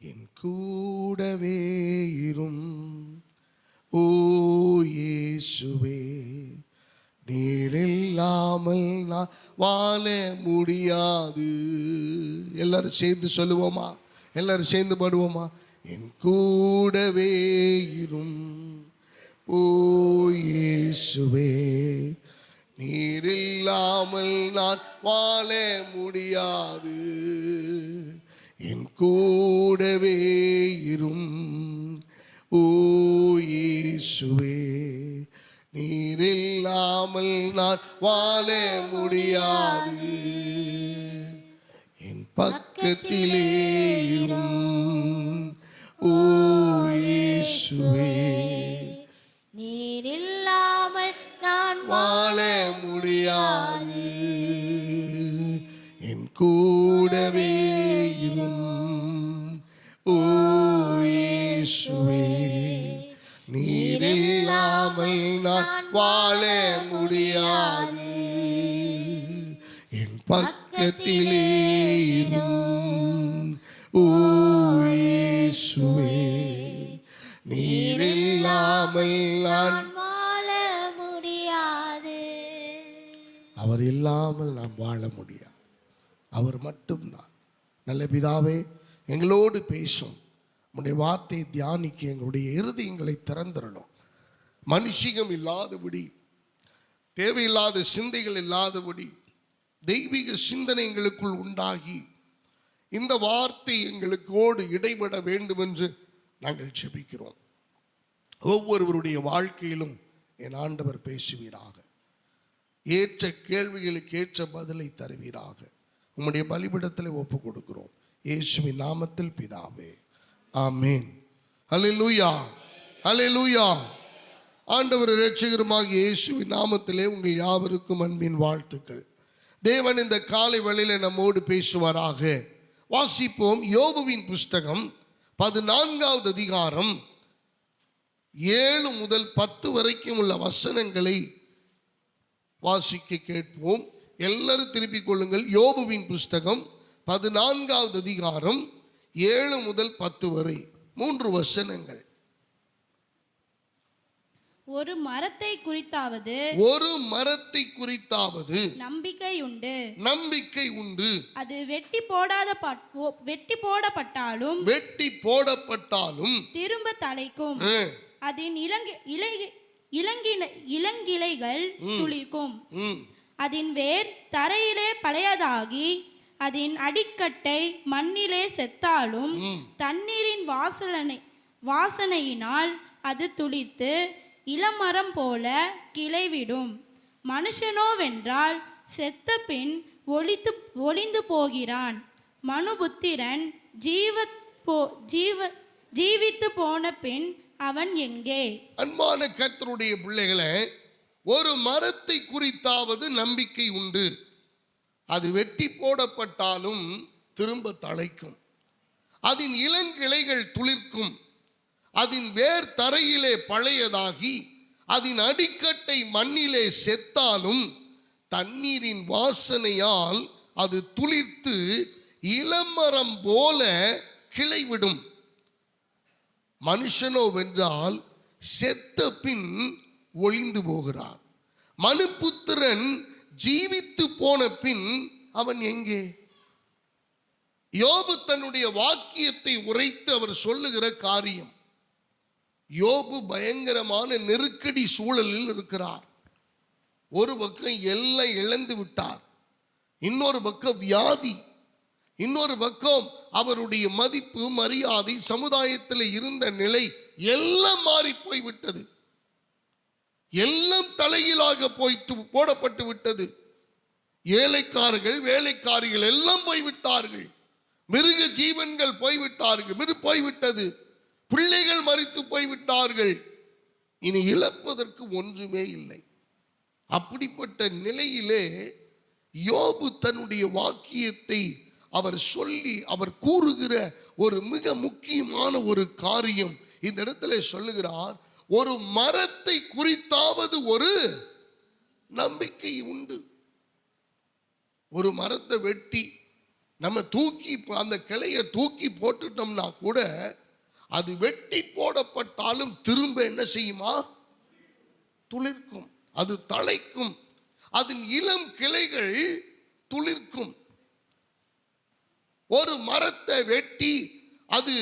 என் கூடவே இரும் ஓ இயேசுவே, நீர் இல்லாமல் நான் வாழ முடியாது. எல்லாரும் சேர்ந்து சொல்லுவோமா? எல்லாரும் சேர்ந்து பாடுவோமா? என் கூடவே இரும் ஓ இயேசுவே, நீர் இல்லாமல் நான் வாழ முடியாது. என் கூடவே இரும் ஓ இயேசுவே, நீர் இல்லாமல் நான் வாழ முடியாது. என் பக்கத்திலே இரும் ஓ இயேசுவே, நீர் இல்லாமல் நான் வாழ முடியாது. என் கூடவே இரும் ஓ இயேசுவே, நீர் இல்லாமல் நான் வாழ முடியாது. என் பக்கத்திலே இரும் ஓ இயேசுவே, நீர் இல்லாமல் நான் வாழ முடியாது. அவர் இல்லாமல் நாம் வாழ முடியாது. அவர் மட்டும்தான். நல்ல பிதாவே, எங்களோடு பேசும் உம்முடைய வார்த்தையை தியானிக்க எங்களுடைய இருதயங்களை திறந்திரணும். மனுஷிகம் இல்லாதபடி, தேவையில்லாத சிந்தைகள் இல்லாதபடி தெய்வீக சிந்தனை எங்களுக்குள் உண்டாகி இந்த வார்த்தை எங்களுக்கோடு இடைபட வேண்டும் என்று நாங்கள் ஜெபிக்கிறோம். ஒவ்வொருவருடைய வாழ்க்கையிலும் என் ஆண்டவர் பேசுவீராக. ஏற்ற கேள்விகளுக்கு ஏற்ற பதிலை தருவீராக. உம்முடைய பலிபீடத்தில் ஒப்பு கொடுக்கிறோம் இயேசுவின் நாமத்தில் பிதாவே, ஆமென். ஹல்லேலூயா, ஹல்லேலூயா. ஆண்டவர் இரட்சகருமாகிய இயேசுவின் நாமத்திலே உங்கள் யாவருக்கும் அன்பின் வாழ்த்துக்கள். தேவன் இந்த காலை வேளையிலே நம்மோடு பேசுவாராக. வாசிப்போம். யோபுவின் புஸ்தகம் 14வது அதிகாரம் 7 முதல் 10 வரைக்கும் உள்ள வசனங்களை வாசிக்க கேட்போம். எல்லாரும் திருப்பிக் கொள்ளுங்கள். யோபுவின் புஸ்தகம் 14வது அதிகாரம் 7 முதல் 10 வரை 3 வசனங்கள். ஒரு மரத்தை குறித்தாவது நம்பிக்கை உண்டு. அது வெட்டி போடப்பட்டாலும் திரும்ப தழைக்கும். அதன் இளங்கிளைகள் துளிர்க்கும். அதன் வேர் தரையிலே பழையதாகி அதன் அடிக்கட்டை மண்ணிலே செத்தாலும் தண்ணீரின் வாசனையினால் அது துளிர்த்து இளமரம் போல கிளைவிடும். மனுஷனோவென்றால் செத்த பின் ஒளிந்து போகிறான். மனுபுத்திரன் ஜீவித்து போன பின் அவன் எங்கே? அன்பான கர்த்தருடைய பிள்ளைகளே, ஒரு மரத்தை குறித்தாவது நம்பிக்கை உண்டு. அது வெட்டி போடப்பட்டாலும் திரும்ப தழைக்கும். அதன் இளங்கிளைகள் துளிர்க்கும். அதன் வேர் தரையிலே பழையதாகி அதன் அடிக்கட்டை மண்ணிலே செத்தாலும் தண்ணீரின் வாசனையால் அது துளிர்த்து இளமரம் போல கிளைவிடும். மனுஷனோ வென்றால் செத்த பின் ஒளிந்து போகிறான். மனுபுத்திரன் ஜீவித்து போன பின் அவன் எங்கே? யோபு தன்னுடைய வாக்கியத்தை உரைத்து அவர் சொல்லுகிற காரியம். யோபு பயங்கரமான நெருக்கடி சூழலில் இருக்கிறார். ஒரு பக்கம் எல்லாம் இழந்து விட்டார், இன்னொரு பக்கம் வியாதி, இன்னொரு பக்கம் அவருடைய மதிப்பு மரியாதை சமுதாயத்தில் இருந்த நிலை எல்லாம் மாறி போய்விட்டது. எல்லாம் தலையிலாக போடப்பட்டு விட்டது. ஏழைக்காரர்கள் வேலைக்காரிகள் எல்லாம் போய்விட்டார்கள். மிருக ஜீவன்கள் போய்விட்டது. பிள்ளைகள் மரித்து போய்விட்டார்கள். இனி இழப்பதற்கு ஒன்றுமே இல்லை. அப்படிப்பட்ட நிலையிலே யோபு தன்னுடைய வாக்கியத்தை அவர் சொல்லி அவர் கூறுகிற ஒரு மிக முக்கியமான ஒரு காரியம் இந்த இடத்துல சொல்லுகிறார். ஒரு மரத்தை குறித்தாவது ஒரு நம்பிக்கை உண்டு. ஒரு மரத்தை வெட்டி நம்ம தூக்கி அந்த கிளையை தூக்கி போட்டுட்டோம்னா கூட அது வெட்டி போடப்பட்டாலும் திரும்ப என்ன செய்யுமா? துளிர்க்கும், அது தழைக்கும், அதன் இளம் கிளைகள் துளிர்க்கும். ஒரு மரத்தை வெட்டி அது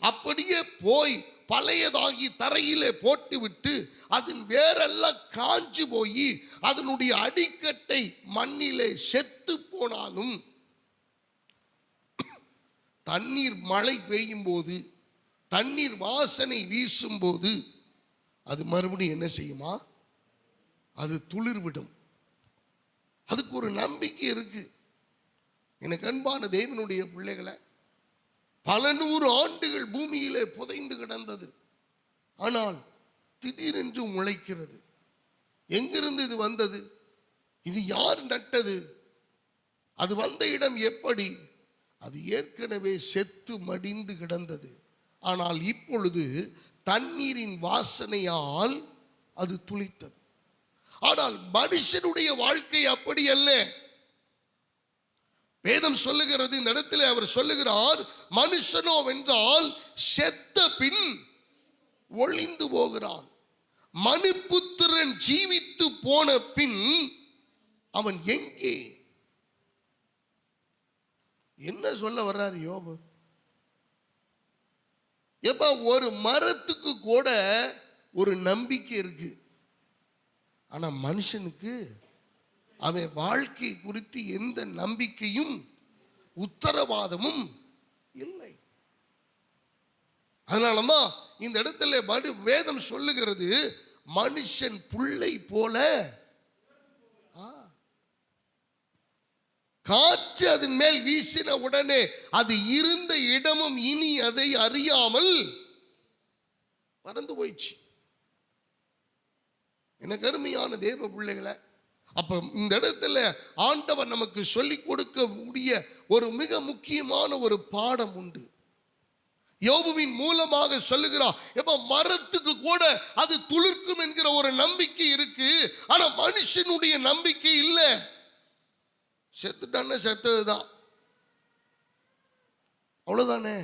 அப்படியே போய் பழையதாகி தரையிலே போட்டு விட்டு அதன் வேரெல்லாம் காஞ்சு போய் அதனுடைய அடிக்கட்டை மண்ணிலே செத்து போனாலும் தண்ணீர் மழை பெய்யும் போது, தண்ணீர் வாசனை வீசும் போது அது மறுபடியும் என்ன செய்யுமா? அது துளிர்விடும். அதுக்கு ஒரு நம்பிக்கை இருக்கு. எனக்கு அன்பான தேவனுடைய பிள்ளைகளை, பல 100 ஆண்டுகள் பூமியிலே புதைந்து கிடந்தது. ஆனால் திடீரென்று முளைக்கிறது. எங்கிருந்து இது வந்தது? இது யார் நட்டது? அது வந்த இடம் எப்படி? அது ஏற்கனவே செத்து மடிந்து கிடந்தது. ஆனால் இப்பொழுது தண்ணீரின் வாசனையால் அது துளித்தது. ஆனால் மனுஷனுடைய வாழ்க்கை அப்படி அல்ல. வேதம் சொல்லுகிறது, இந்த இடத்துல அவர் சொல்லுகிறார், மனுஷனோ வென்றால் செத்த பின் ஒளிந்து போகிறான். மனுபுத்திரன் ஜீவித்து போன பின் அவன் எங்கே? என்ன சொல்ல வர்றாரு யோபு? எப்ப ஒரு மரத்துக்கு கூட ஒரு நம்பிக்கை இருக்கு, ஆனா மனுஷனுக்கு அவன் வாழ்க்கை குறித்து எந்த நம்பிக்கையும் உத்தரவாதமும் இல்லை. அதனாலதான் இந்த இடத்துல வேதம் சொல்லுகிறது, மனுஷன் புல்லை போல காற்று அதன் மேல் வீசின உடனே அது இருந்த இடமும் இனி அதை அறியாமல் பறந்து போயிடுச்சு. எனக்கு அருமையான தேவ பிள்ளைகளை, அப்ப இந்த இடத்துல ஆண்டவர் நமக்கு சொல்லிக் கொடுக்கக்கூடிய ஒரு மிக முக்கியமான ஒரு பாடம் உண்டு. யோபுவின் மூலமாக சொல்லுகிறார், எப்ப மரத்துக்கு கூட அது துளிர்க்கும் என்கிற ஒரு நம்பிக்கை இருக்கு, ஆனா மனுஷனுடைய நம்பிக்கை இல்லை. செத்துட்டான செத்ததுதான், அவ்வளவுதானே.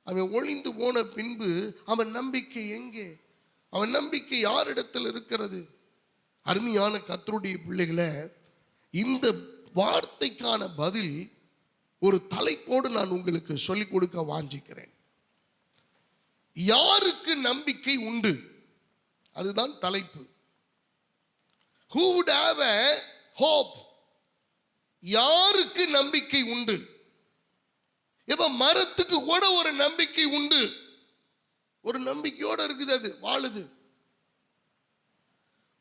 அவன் ஒளிந்து போன பின்பு அவன் நம்பிக்கை எங்கே? அவன் நம்பிக்கை யாரிடத்தில் இருக்கிறது? அருமையான கர்த்தருடைய பிள்ளைகளை, இந்த வார்த்தைக்கான பதில் ஒரு தலைப்போடு நான் உங்களுக்கு சொல்லிக் கொடுக்க வாஞ்சிக்கிறேன். யாருக்கு நம்பிக்கை உண்டு? அதுதான் தலைப்பு. Who would have a hope? யாருக்கு நம்பிக்கை உண்டு? இப்ப மரத்துக்கு கூட ஒரு நம்பிக்கை உண்டு, ஒரு நம்பிக்கையோட இருக்குது, அது வாழுது.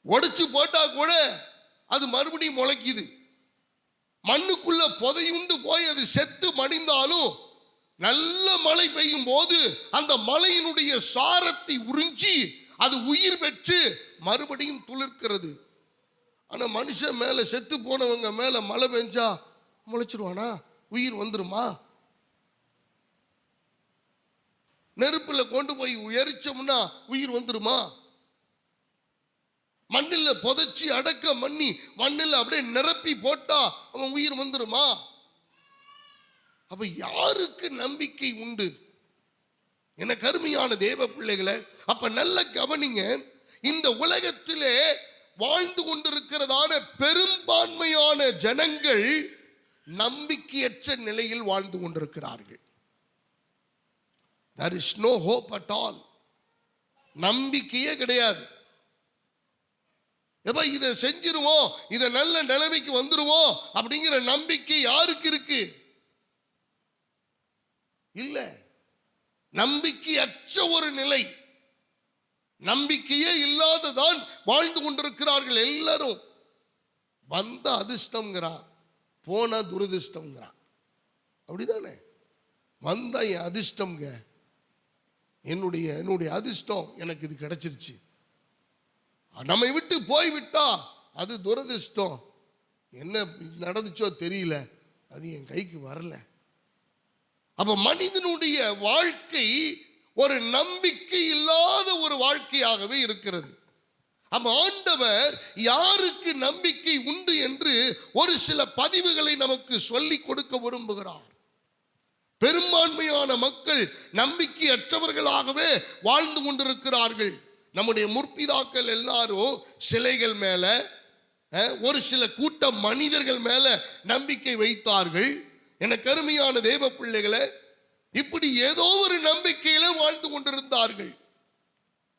உடைச்சு போட்டா கூட அது மறுபடியும் முளைக்குது. மண்ணுக்குள்ள புதையுண்டு போய் அது செத்து மடிந்தாலும் நல்ல மழை பெய்யும் போது அந்த மழையினுடைய சாரத்தை உறிஞ்சி அது உயிர் பெற்று மறுபடியும் துளிர்க்கிறது. ஆனா மனுஷன் மேல, செத்து போனவங்க மேல மழை பெஞ்சா முளைச்சிருவானா? உயிர் வந்துருமா? நெருப்புல கொண்டு போய் எரிச்சோம்னா உயிர் வந்துருமா? மண்ணில் புதைச்சி அடக்கம் பண்ணி மண்ணில் அப்படியே நிரப்பி போட்டா அவன் உயிர் வந்துருமா? அப்ப யாருக்கு நம்பிக்கை உண்டு? என கருமையான தேவ பிள்ளைகளை, அப்ப நல்ல கவனிங்க. இந்த உலகத்திலே வாழ்ந்து கொண்டிருக்கிறதான பெரும்பான்மையான ஜனங்கள் நம்பிக்கையற்ற நிலையில் வாழ்ந்து கொண்டிருக்கிறார்கள். There is no hope at all. நம்பிக்கையே கிடையாது. எப்ப இதை செஞ்சிருவோம், இதை நல்ல நிலைமைக்கு வந்துருவோம் அப்படிங்கிற நம்பிக்கை யாருக்கு இருக்கு? இல்ல. நம்பிக்கையற்ற ஒரு நிலை, நம்பிக்கையே இல்லாததான் வாழ்ந்து கொண்டிருக்கிறார்கள் எல்லாரும். வந்த அதிர்ஷ்டம்ங்கிறான், போன துரதிர்ஷ்டம்ங்கிறான். அப்படிதானே? வந்த என் அதிர்ஷ்டம்ங்க, என்னுடைய அதிர்ஷ்டம், எனக்கு இது கிடைச்சிருச்சு. நம்மை விட்டு போய்விட்டா அது துரதிர்ஷ்டம். என்ன நடந்துச்சோ தெரியல, அது என் கைக்கு வரல. அப்ப மனிதனுடைய வாழ்க்கை ஒரு நம்பிக்கை இல்லாத ஒரு வாழ்க்கையாகவே இருக்கிறது. அப்ப ஆண்டவர் யாருக்கு நம்பிக்கை உண்டு என்று ஒரு சில பதிவுகளை நமக்கு சொல்லிக் கொடுக்க விரும்புகிறார். பெரும்பான்மையான மக்கள் நம்பிக்கையற்றவர்களாகவே வாழ்ந்து கொண்டிருக்கிறார்கள். நம்முடைய முற்பிதாக்கள் எல்லாரும் சிலைகள் மேல, ஒரு சில கூட்ட மனிதர்கள் மேல நம்பிக்கை வைத்தார்கள். எனக்கு அருமையான தேவ பிள்ளைகளை, இப்படி ஏதோ ஒரு நம்பிக்கையில வாழ்ந்து கொண்டிருந்தார்கள்.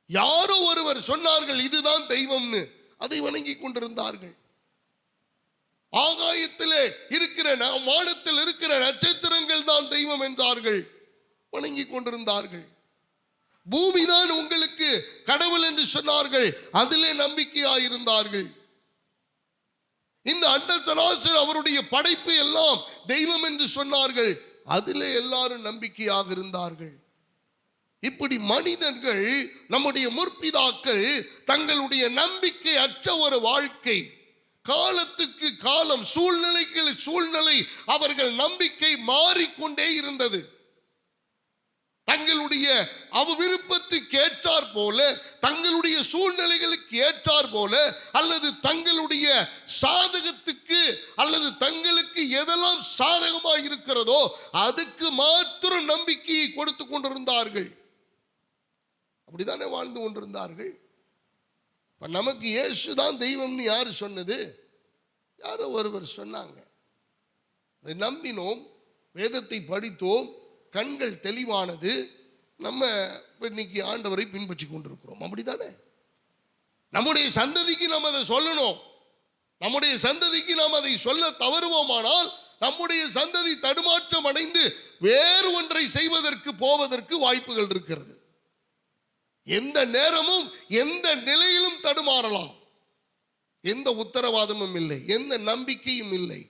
யாரோ ஒருவர் சொன்னார்கள் இதுதான் தெய்வம்னு, அதை வணங்கி கொண்டிருந்தார்கள். ஆகாயத்திலே இருக்கிற வானத்தில் இருக்கிற நட்சத்திரங்கள் தான் தெய்வம் என்றார்கள், வணங்கி கொண்டிருந்தார்கள். பூமிதான் உங்களுக்கு கடவுள் என்று சொன்னார்கள், அதிலே நம்பிக்கையாயிருந்தார்கள். இந்த அண்டத்தராசர் அவருடைய படைப்பு எல்லாம் தெய்வம் என்று சொன்னார்கள், அதிலே எல்லாரும் நம்பிக்கையாக இருந்தார்கள். இப்படி மனிதர்கள், நம்முடைய முற்பிதாக்கள் தங்களுடைய நம்பிக்கை அற்ற ஒரு வாழ்க்கை, காலத்துக்கு காலம், சூழ்நிலைக்கு சூழ்நிலை அவர்கள் நம்பிக்கை மாறிக்கொண்டே இருந்தது. தங்களுடைய விருப்பத்துக்கு ஏற்றார் போல, தங்களுடைய சூழ்நிலைகளுக்கு ஏற்றார் போல, அல்லது தங்களுடைய சாதகத்துக்கு அல்லது தங்களுக்கு எதெல்லாம் சாதகமாக இருக்கிறதோ அதுக்கு மாத்திரம் நம்பிக்கையை கொடுத்து கொண்டிருந்தார்கள். அப்படித்தானே வாழ்ந்து கொண்டிருந்தார்கள். நமக்கு இயேசுதான் தெய்வம்னு யாரு சொன்னது? யாரோ ஒருவர் சொன்னாங்க, அதை நம்பினோம், வேதத்தை படித்தோம், கண்கள் தெளிவானது, நம்ம இன்னைக்கு ஆண்டவரை பின்பற்றி கொண்டிருக்கிறோம். அப்படித்தானே? நம்முடைய சந்ததிக்கு நாம் அதை சொல்லணும். நம்முடைய சந்ததிக்கு நாம் அதை சொல்ல தவறுவோமானால் நம்முடைய சந்ததி தடுமாற்றம் அடைந்து வேறு ஒன்றை செய்வதற்கு போவதற்கு வாய்ப்புகள் இருக்கிறது. எந்த நேரமும் எந்த நிலையிலும் தடுமாறலாம். எந்த உத்தரவாதமும் இல்லை, எந்த நம்பிக்கையும் இல்லை.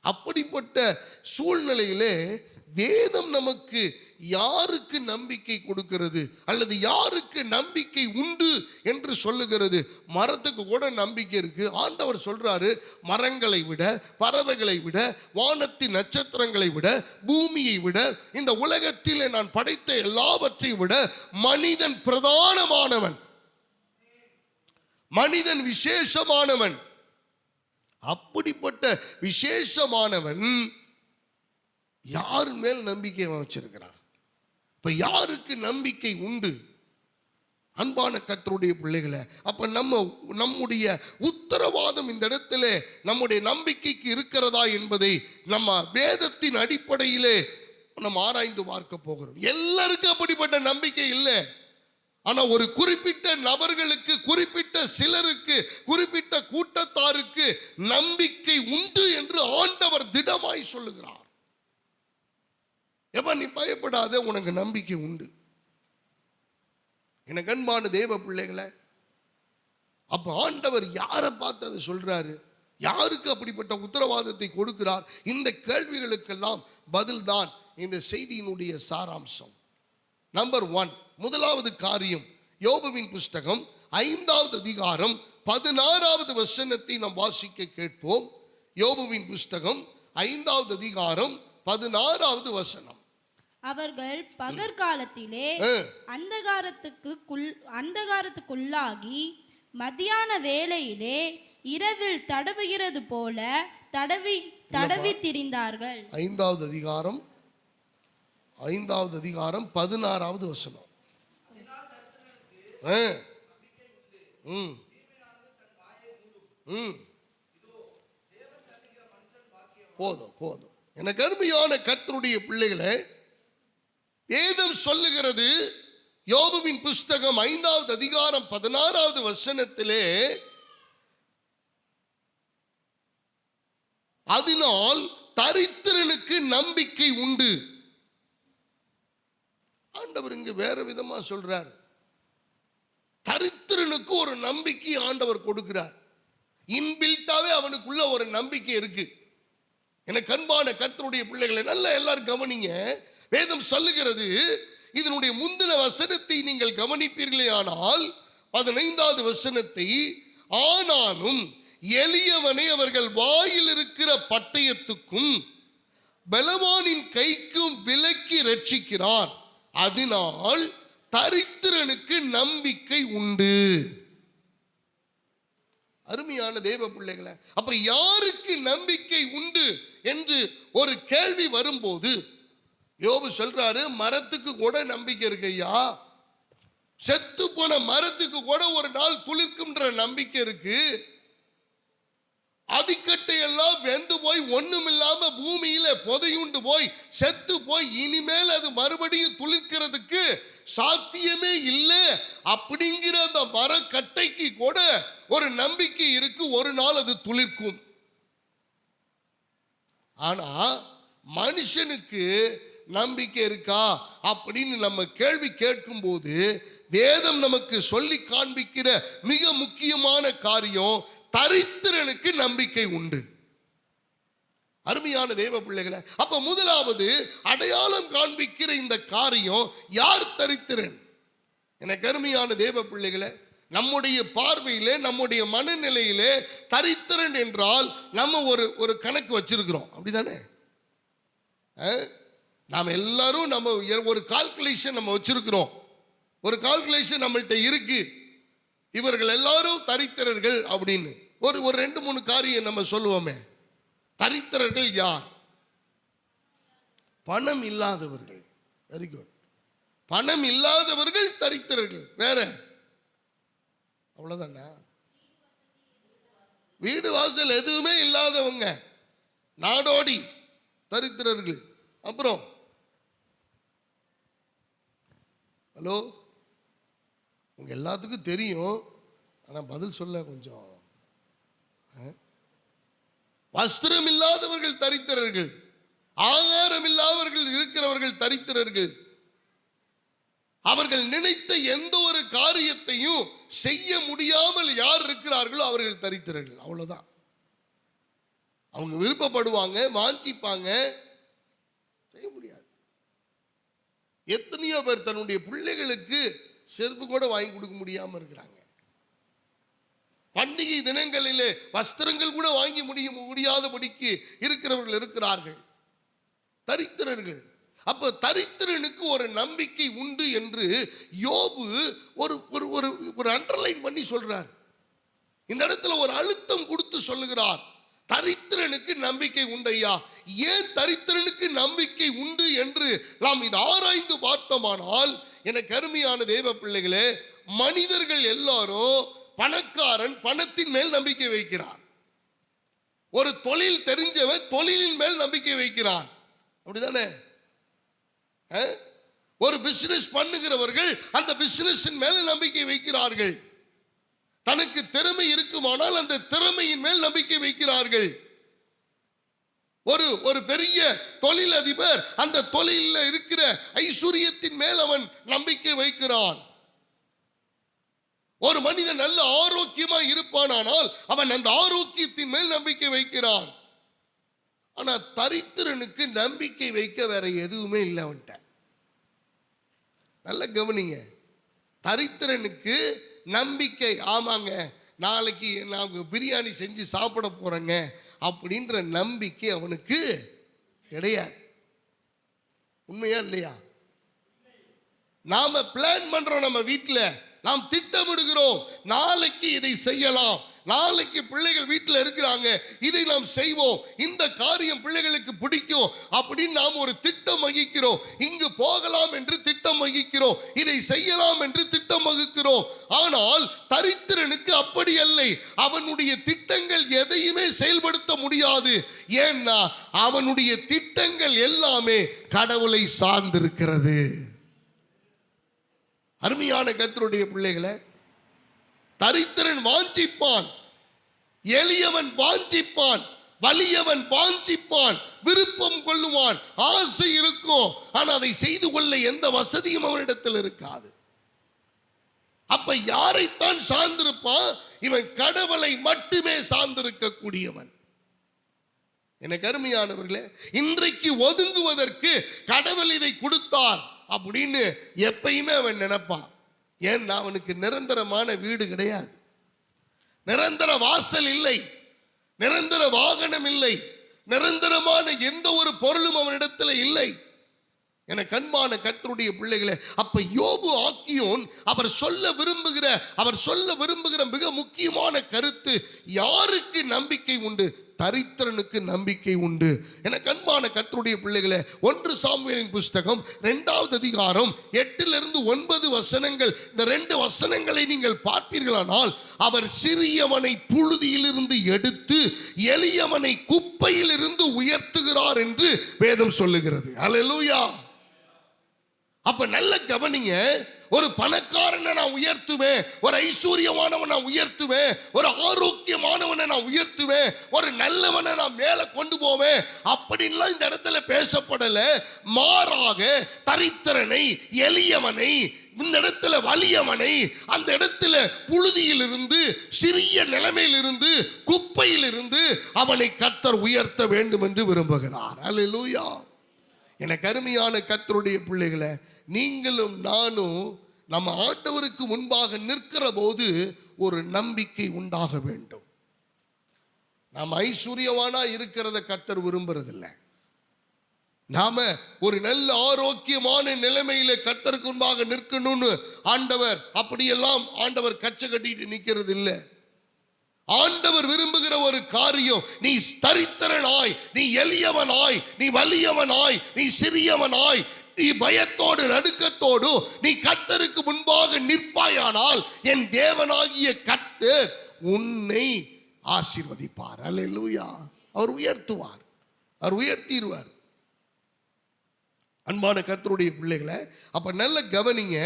அப்படிப்பட்ட சூழ்நிலையிலே வேதம் நமக்கு யாருக்கு நம்பிக்கை கொடுக்கிறது அல்லது யாருக்கு நம்பிக்கை உண்டு என்று சொல்லுகிறது? மரத்துக்கு கூட நம்பிக்கை இருக்கு. ஆண்டவர் சொல்றாரு, மரங்களை விட, பறவைகளை விட, வானத்தின் நட்சத்திரங்களை விட, பூமியை விட, இந்த உலகத்திலே நான் படைத்த எல்லாவற்றை விட மனிதன் பிரதானமானவன், மனிதன் விசேஷமானவன். அப்படிப்பட்ட விசேஷமானவன் யார் மேல் நம்பிக்கை வச்சிருக்கிறான்? இப்ப யாருக்கு நம்பிக்கை உண்டு? அன்பான கர்த்தருடைய பிள்ளைகளை, அப்ப நம்முடைய உத்தரவாதம் இந்த இடத்துல நம்முடைய நம்பிக்கைக்கு இருக்கிறதா என்பதை நம்ம வேதத்தின் அடிப்படையிலே நம்ம ஆராய்ந்து பார்க்க போகிறோம். எல்லாருக்கும் அப்படிப்பட்ட நம்பிக்கை இல்லை. ஆனா ஒரு குறிப்பிட்ட நபர்களுக்கு, குறிப்பிட்ட சிலருக்கு, குறிப்பிட்ட கூட்டத்தாருக்கு நம்பிக்கை உண்டு என்று ஆண்டவர் திடமாய் சொல்லுகிறார். எப்ப நீ பயப்படாத, உனக்கு நம்பிக்கை உண்டு. எனக்கு அன்பான தேவ பிள்ளைகளை, அப்ப ஆண்டவர் யாரை பார்த்து அதை சொல்றாரு? யாருக்கு அப்படிப்பட்ட உத்தரவாதத்தை கொடுக்கிறார்? இந்த கேள்விகளுக்கெல்லாம் பதில்தான் இந்த செய்தியினுடைய சாராம்சம். நம்பர் 1, முதலாவது காரியம், யோபுவின் புஸ்தகம் 5வது அதிகாரம் 16வது வசனத்தை நாம் வாசிக்க கேட்போம். யோபுவின் புஸ்தகம் 5வது அதிகாரம் 16வது வசனம். அவர்கள் பகற்காலத்திலே அந்தகாரத்துக்குள்ளாகி மத்தியான வேளையிலே இரவில் தடவுகிறது போல தடவி திரிந்தார்கள். 5வது அதிகாரம் 16வது வசனம். போதும். எனக்கு அருமையான கர்த்தருடைய பிள்ளைகளே, வேதம் சொல்லுகிறது, யோபுவின் புஸ்தகம் 5வது அதிகாரம் 16வது வசனத்திலே, அதனால் தரித்திரனுக்கு நம்பிக்கை உண்டு. ஆண்டவர் இங்கு வேற விதமா சொல்றார். தரித்திரனுக்கு ஒரு நம்பிக்கை ஆண்டவர் கொடுக்கிறார். இன்பில்ட்டாவே அவனுக்குள்ள ஒரு நம்பிக்கை இருக்கு. எனக்கு அன்பான கர்த்தருடைய பிள்ளைகளை, நல்லா எல்லாரும் கவனிங்க. வேதம் சொல்லுகிறது, இதனுடைய முந்தின வசனத்தை நீங்கள் கவனிப்பீர்களே ஆனால் 15வது வசனத்தை, ஆனாலும் எளியவனை அவர்கள் வாயில் இருக்கிற பட்டயத்துக்கும் பலவானின் கைக்கும் விலக்கி ரட்சிக்கிறார், அதனால் தரித்திரனுக்கு நம்பிக்கை உண்டு. அருமையான தேவ பிள்ளைகளை, அப்ப யாருக்கு நம்பிக்கை உண்டு என்று ஒரு கேள்வி வரும்போது யோபு சொல்றாரு, மரத்துக்கு கூட நம்பிக்கை இருக்கு ஐயா, செத்து போன மரத்துக்கு கூட ஒரு நாள் துளிர்க்கும்ன்ற நம்பிக்கை இருக்கு. அடிக்கட்டை எல்லாம் வெந்து போய் ஒண்ணுமில்லாம பூமியில புதையுண்டு போய் செத்து போய் இனிமேல் அது மறுபடியும் துளிர்க்கிறதுக்கு சாத்தியமே இல்லை அப்படிங்கிற அந்த மரக்கட்டைக்கு கூட ஒரு நம்பிக்கை இருக்கு, ஒரு நாள் அது துளிர்க்கும். ஆனா மனுஷனுக்கு நம்பிக்கை இருக்கா அப்படின்னு நம்ம கேள்வி கேட்கும் போது வேதம் நமக்கு சொல்லி காண்பிக்கிற மிக முக்கியமான காரியம், தரித்திரனுக்கு நம்பிக்கை உண்டு. அருமையான தேவ பிள்ளைகளை, அப்ப முதலாவது அடையாளம் காண்பிக்கிற இந்த காரியம், யார் தரித்திரன்? எனக்கு அருமையான தேவ பிள்ளைகளை, நம்முடைய பார்வையிலே நம்முடைய மனநிலையிலே தரித்திரன் என்றால் நம்ம ஒரு கணக்கு வச்சிருக்கிறோம், அப்படிதானே? நாம் எல்லாரும் நம்ம ஒரு கால்குலேஷன் நம்ம வச்சிருக்கிறோம், ஒரு கால்குலேஷன் நம்மள்கிட்ட இருக்கு. இவர்கள் எல்லாரும் தரித்திரர்கள் அப்படின்னு ஒரு 2-3 காரியம் நம்ம சொல்லுவோமே. தரித்திரர்கள் யார்? பணம் இல்லாதவர்கள். Very good. பணம் இல்லாதவர்கள் தரித்திரர்கள். வேற அவ்வளவுதானா? வீடு வாசல் எதுவுமே இல்லாதவங்க நாடோடி தரித்திரர்கள். அப்புறம் ஹலோ, உங்க எல்லாத்துக்கும் தெரியும், ஆனா பதில் சொல்ல கொஞ்சம். வஸ்திரம் இல்லாதவர்கள் தரித்திரர்கள், ஆகாரம் இல்லாதவர்கள் இருக்கிறவர்கள் தரித்திரர்கள். அவர்கள் நினைத்த எந்த ஒரு காரியத்தையும் செய்ய முடியாமல் யார் இருக்கிறார்களோ அவர்கள் தரித்திரர்கள். அவ்வளவுதான். அவங்க விருப்பப்படுவாங்க, வாஞ்சிப்பாங்க, செய்ய முடியாது. எத்தனையோ பேர் தன்னுடைய பிள்ளைகளுக்கு செருப்பு கூட வாங்கி கொடுக்க முடியாம இருக்கிறாங்க. பண்டிகை தினங்களிலே வஸ்திரங்கள் கூட வாங்கி முடியாதபடிக்கு இருக்கிறவர்கள் இருக்கிறார்கள், தரித்திரர்கள். அப்ப தரித்திரனுக்கு ஒரு நம்பிக்கை உண்டு என்று யோபு ஒரு அண்டர்லைன் பண்ணி சொல்றார். இந்த இடத்துல ஒரு அழுத்தம் கொடுத்து சொல்லுகிறார், தரித்திரனுக்கு நம்பிக்கை உண்டையா. ஏன் தரித்திரனுக்கு நம்பிக்கை உண்டு என்று நாம் இதை ஆராய்ந்து பார்த்தோமானால், எனக்கு அருமையான தேவ பிள்ளைகளே, மனிதர்கள் எல்லாரும் பணக்காரன் பணத்தின் மேல் நம்பிக்கை வைக்கிறான், ஒரு தொழில் தெரிஞ்சவன் தொழிலின் மேல் நம்பிக்கை வைக்கிறான், அப்படிதானே? ஒரு பிசினஸ் பண்ணுகிறவர்கள் அந்த பிசினஸின் மேல் நம்பிக்கை வைக்கிறார்கள். தனக்கு திறமை இருக்குமானால் அந்த திறமையின் மேல் நம்பிக்கை வைக்கிறார்கள். ஒரு பெரிய தொழிலதிபர் அந்த தொழிலில் இருக்கிற ஐஸ்வர்யத்தின் மேல் அவன் நம்பிக்கை வைக்கிறான். ஒரு மனிதன் நல்ல ஆரோக்கியமா இருப்பானால் அவன் அந்த ஆரோக்கியத்தின் மேல் நம்பிக்கை வைக்கிறான். ஆனா தரித்திரனுக்கு நம்பிக்கை வைக்க வேற எதுவுமே இல்லை அவன்கிட்ட. நல்ல கவனிங்க, தரித்திரனுக்கு நம்பிக்கை, ஆமாங்க நாளைக்கு நான் பிரியாணி செஞ்சு சாப்பிட போறேங்க அப்படின்ற நம்பிக்கை அவனுக்கு கிடையாது. உண்மையா இல்லையா? நாம பிளான் பண்றோம், நம்ம வீட்டில் நாம் திட்டமிடுகிறோம், நாளைக்கு இதை செய்யலாம், நாளைக்கு பிள்ளைகள் வீட்டில் இருக்கிறாங்க, இதை நாம் செய்வோம், இந்த காரியம் பிள்ளைகளுக்கு பிடிக்கும் அப்படின்னு நாம் ஒரு திட்டம் வகிக்கிறோம். இங்கு போகலாம் என்று திட்டம் வகிக்கிறோம், இதை செய்யலாம் என்று திட்டம் வகுக்கிறோம். ஆனால் தரித்திரனுக்கு அப்படி அல்ல. அவனுடைய திட்டங்கள் எதையுமே செயல்படுத்த முடியாது. ஏன்னா அவனுடைய திட்டங்கள் எல்லாமே கடவுளை சார்ந்திருக்கிறது. அருமையான கர்த்தருடைய பிள்ளைகளை, தரித்திரன் வாஞ்சிப்பான், எளியவன் வாஞ்சிப்பான், வலியவன் வாஞ்சிப்பான், விருப்பம் கொள்ளுவான், ஆசை இருக்கும், ஆனால் அதை செய்து கொள்ள எந்த வசதியும் அவனிடத்தில் இருக்காது. அப்ப யாரைத்தான் சார்ந்திருப்பான்? இவன் கடவுளை மட்டுமே சார்ந்திருக்க கூடியவன். எனக்கு அருமையானவர்களே, இன்றைக்கு ஒதுங்குவதற்கு கடவுள் இதை கொடுத்தார் அப்படின்னு எப்பயுமே அவன் நினைப்பான். ஏன்னா அவனுக்கு நிரந்தரமான வீடு கிடையாது, நிரந்தர வாசல் இல்லை, நிரந்தர வாகனம் இல்லை, நிரந்தரமான எந்த ஒரு பொருளும் அவனிடத்தில் இல்லை. என கண்மான கர்த்தருடைய பிள்ளைகளே, அப்ப யோபு ஆக்கியோன் அவர் சொல்ல விரும்புகிற மிக முக்கியமான கருத்து, யாருக்கு நம்பிக்கை உண்டு? தரித்திரனுக்கு நம்பிக்கை உண்டு. என கண்பான கர்த்தருடைய பிள்ளைகளே, 1 சாமுவேலின் புஸ்தகம் 2வது அதிகாரம் 8 - 9 வசனங்கள், இந்த 2 வசனங்களை நீங்கள் பார்ப்பீர்களானால், அவர் சிறியவனை புழுதியிலிருந்து எடுத்து எளியவனை குப்பையிலிருந்து உயர்த்துகிறார் என்று வேதம் சொல்லுகிறது. அல்லேலூயா. அப்ப நல்ல கவனிங்க, ஒரு பணக்காரனை நான் உயர்த்துவேன், ஒரு ஐஸ்வர்யமானவனை நான் உயர்த்துவேன், ஒரு ஆரோக்கியமானவனை நான் உயர்த்துவேன், ஒரு நல்லவனை நான் மேல கொண்டு போவேன் அப்படின்லாம் இந்த இடத்துல பேசப்படல. மாறாக தரித்திரனை, எளியவனை, இந்த இடத்துல வலியவனை, அந்த இடத்துல புழுதியிலிருந்து, சிறிய நிலைமையிலிருந்து, குப்பையிலிருந்து அவனை கர்த்தர் உயர்த்த வேண்டும் என்று விரும்புகிறார். அல்லேலூயா. எனக்கு அருமையான கர்த்தருடைய பிள்ளைகளை, நீங்களும் நானும் நம்ம ஆண்டவருக்கு முன்பாக நிற்கிற போது ஒரு நம்பிக்கை உண்டாக வேண்டும். நாம் ஐஸ்வர்யவானா இருக்கிறத கர்த்தர் விரும்புறதில்லை. நாம ஒரு நல்ல ஆரோக்கியமான நிலைமையில கர்த்தருக்கு முன்பாக நிற்கணும்னு ஆண்டவர் அப்படியெல்லாம் ஆண்டவர் கச்சை கட்டிட்டு நிக்கிறது இல்லை. ஆண்டவர் விரும்புகிற ஒரு காரியம், நீ தரித்திரனாய், நீ எளியவனாய், நீ வலியவனாய், நீ சிறியவனாய், நீ பயத்தோடு நடுக்கத்தோடு நீ கர்த்தருக்கு முன்பாக நிற்பாயானால் என் தேவனாகிய கர்த்தர் உன்னை ஆசீர்வதிப்பார். அல்லேலூயா. அவர் உயர்த்துவார், அவர் உயர்த்திடுவார். அன்பான கர்த்தருடைய பிள்ளைகளை, அப்ப நல்ல கவனிங்க.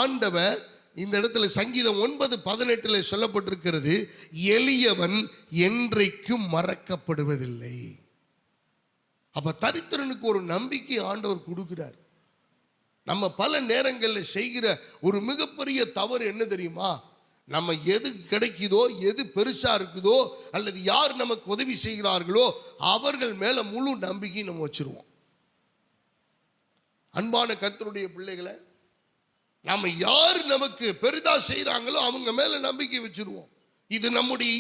ஆண்டவர் இந்த இடத்துல சங்கீதம் 9:18 சொல்லப்பட்டிருக்கிறது, எளியவன் என்றைக்கும் மறக்கப்படுவதில்லை. அப்ப தரித்திரனுக்கு ஒரு நம்பிக்கை ஆண்டவர் கொடுக்கிறார். நம்ம பல நேரங்களில் செய்கிற ஒரு மிகப்பெரிய தவறு என்ன தெரியுமா? நம்ம எது கிடைக்குதோ, எது பெருசா இருக்குதோ, அல்லது யார் நமக்கு உதவி செய்கிறார்களோ அவர்கள் மேல முழு நம்பிக்கை நம்ம வச்சிருவோம். அன்பான கர்த்தருடைய பிள்ளைகளை, நம்ம யார் நமக்கு பெரிதா செய்யறாங்களோ அவங்க மேல நம்பிக்கை வச்சிருவோம். இது நம்முடைய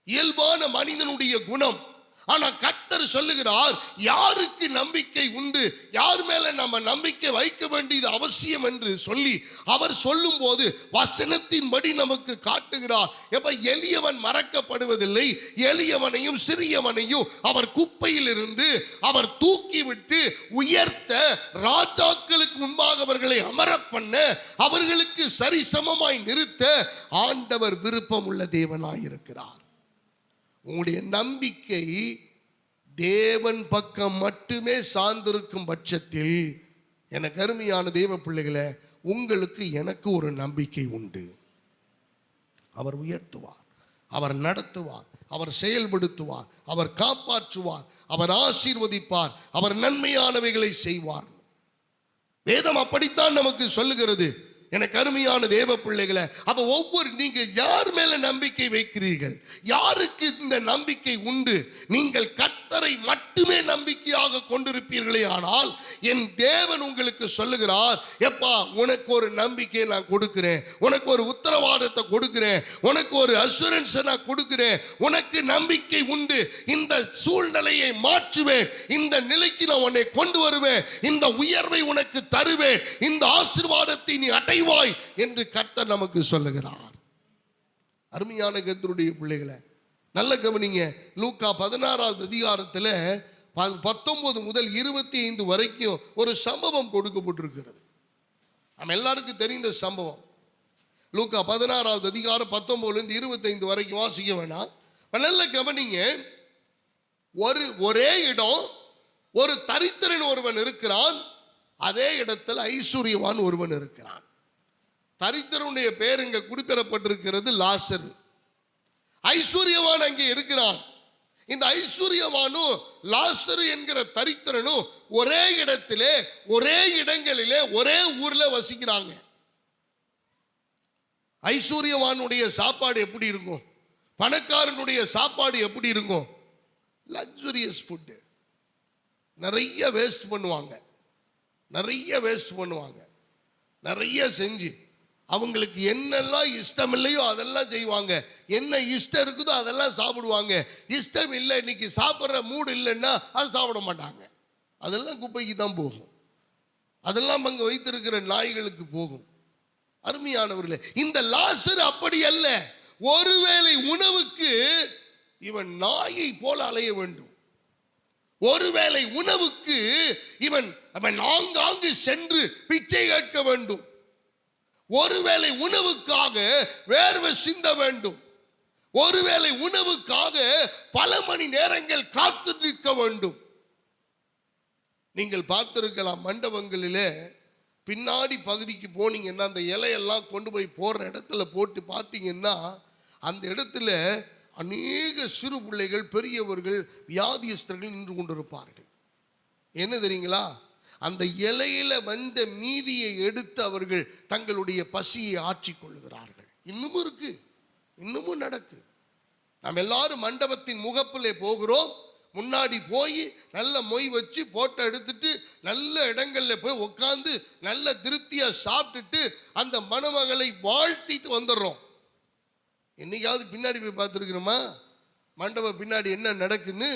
இயல்பான மனிதனுடைய குணம். ஆனா கர்த்தர் சொல்லுகிறார், யாருக்கு நம்பிக்கை உண்டு, யார் மேல நம்ம நம்பிக்கை வைக்க வேண்டியது அவசியம் என்று சொல்லி அவர் சொல்லும் போது வசனத்தின்படி நமக்கு காட்டுகிறார். எப்ப எளியவன் மறக்கப்படுவதில்லை, எளியவனையும் சிறியவனையும் அவர் குப்பையில் இருந்து அவர் தூக்கிவிட்டு உயர்த்த, ராஜாக்களுக்கு முன்பாக அவர்களை அமர பண்ண, அவர்களுக்கு சரிசமமாய் நிறுத்த ஆண்டவர் விருப்பம் உள்ள தேவனாய் இருக்கிறார். உங்களுடைய நம்பிக்கை தேவன் பக்கம் மட்டுமே சார்ந்திருக்கும் பட்சத்தில், எனக்கு அருமையான தேவ பிள்ளைகளை, உங்களுக்கு எனக்கு ஒரு நம்பிக்கை உண்டு. அவர் உயர்த்துவார், அவர் நடத்துவார், அவர் செயல்படுத்துவார், அவர் காப்பாற்றுவார், அவர் ஆசீர்வதிப்பார், அவர் நன்மையானவைகளை செய்வார். வேதம் அப்படித்தான் நமக்கு சொல்லுகிறது. எனக்கு அருமையான தேவ பிள்ளைகளை, அப்ப ஒவ்வொரு நீங்க யார் மேல நம்பிக்கை வைக்கிறீர்கள், யாருக்கு இந்த நம்பிக்கை உண்டு? நீங்கள் கர்த்தரை மட்டுமே நம்பிக்கையாக கொண்டிருப்பீர்களே ஆனால் என் தேவன் உங்களுக்கு சொல்லுகிறார், எப்பா உனக்கு ஒரு நம்பிக்கையை நான் கொடுக்கிறேன், உனக்கு ஒரு உத்தரவாதத்தை கொடுக்கிறேன், உனக்கு ஒரு அஷூரன்ஸ் நான் கொடுக்கிறேன், உனக்கு நம்பிக்கை உண்டு, இந்த சூழ்நிலையை மாற்றுவேன், இந்த நிலைக்கு நான் உன்னை கொண்டு வருவேன், இந்த உயர்வை உனக்கு தருவேன், இந்த ஆசீர்வாதத்தை நீ அடை என்று கர்த்தர் நமக்கு சொல்லுகிறார். அருமையான கர்த்தருடைய பிள்ளைகளை, நல்ல கவனிங்க. லூக்கா 16வது அதிகாரத்தில் 19 முதல் 25 வரைக்கும் ஒரு சம்பவம் கொடுக்கப்பட்டிருக்கிறது. நம்ம எல்லாருக்கும் தெரிந்த சம்பவம். லூக்கா 16வது அதிகாரம் 19 - 25 வரைக்கும் வாசிக்க வேணாம். நல்ல கவனிங்க. ஒரே இடம், ஒரு தரித்திரன் ஒருவன் இருக்கிறான், அதே இடத்தில் ஐஸ்வர்யவான் ஒருவன் இருக்கிறான். தரித்திரனுடைய பேர் இங்க குறிப்பிடப்பட்டிருக்கிறது லாசரு. ஐஸ்வர்யவான் அங்கே இருக்கிறான். இந்த ஐஸ்வர்யவானும் லாசரு என்கிற தரித்திரனும் ஒரே இடத்திலே, ஒரே இடங்களிலே, ஒரே ஊர்ல வசிக்கிறாங்க. ஐஸ்வர்யவானுடைய சாப்பாடு எப்படி இருக்கும், பணக்காரனுடைய சாப்பாடு எப்படி இருக்கும்? Luxurious food. நிறைய வேஸ்ட் பண்ணுவாங்க, நிறைய செஞ்சு அவங்களுக்கு என்னெல்லாம் இஷ்டம் இல்லையோ அதெல்லாம் செய்வாங்க. என்ன இஷ்டம் இருக்குதோ அதெல்லாம் சாப்பிடுவாங்க. இஷ்டம் இல்லை, இன்னைக்கு சாப்பிட்ற மூடு இல்லைன்னா அது சாப்பிட மாட்டாங்க. அதெல்லாம் குப்பைக்கு தான் போகும், அதெல்லாம் அங்கே வைத்திருக்கிற நாய்களுக்கு போகும். அருமையானவர்களே, இந்த லாசர் அப்படி அல்ல. ஒருவேளை உணவுக்கு இவன் நாயை போல அலைய வேண்டும். ஒருவேளை உணவுக்கு இவன் ஆங்காங்கு சென்று பிச்சை கேட்க வேண்டும். ஒருவேளை உணவுக்காக வேர்வை சிந்த வேண்டும். ஒருவேளை உணவுக்காக பல மணி நேரங்கள் காத்து நிற்க வேண்டும். நீங்கள் பார்த்திருக்கலாம், மண்டபங்களிலே பின்னாடி பகுதிக்கு போனீங்கன்னா அந்த இலையெல்லாம் கொண்டு போய் போடுற இடத்துல போட்டு பார்த்தீங்கன்னா அந்த இடத்துல அநேக சிறு பிள்ளைகள், பெரியவர்கள், வியாதியஸ்தர்கள் நின்று கொண்டிருப்பார்கள். என்ன தெரியுங்களா? அந்த இலையில வந்த மீதியை எடுத்து அவர்கள் தங்களுடைய பசியை ஆற்றிக் கொள்ளுகிறார்கள். இன்னமும் இருக்கு, இன்னமும் நடக்கு. நாம் எல்லாரும் மண்டபத்தின் முகப்பிலே போகிறோம். முன்னாடி போய் நல்ல மொய் வச்சு போட்டோ எடுத்துட்டு நல்ல இடங்கள்ல போய் உட்காந்து நல்ல திருப்தியா சாப்பிட்டுட்டு அந்த மணமகளை வாழ்த்திட்டு வந்துடுறோம். என்னைக்காவது பின்னாடி போய் பார்த்துருக்கணுமா மண்டபம் பின்னாடி என்ன நடக்குன்னு?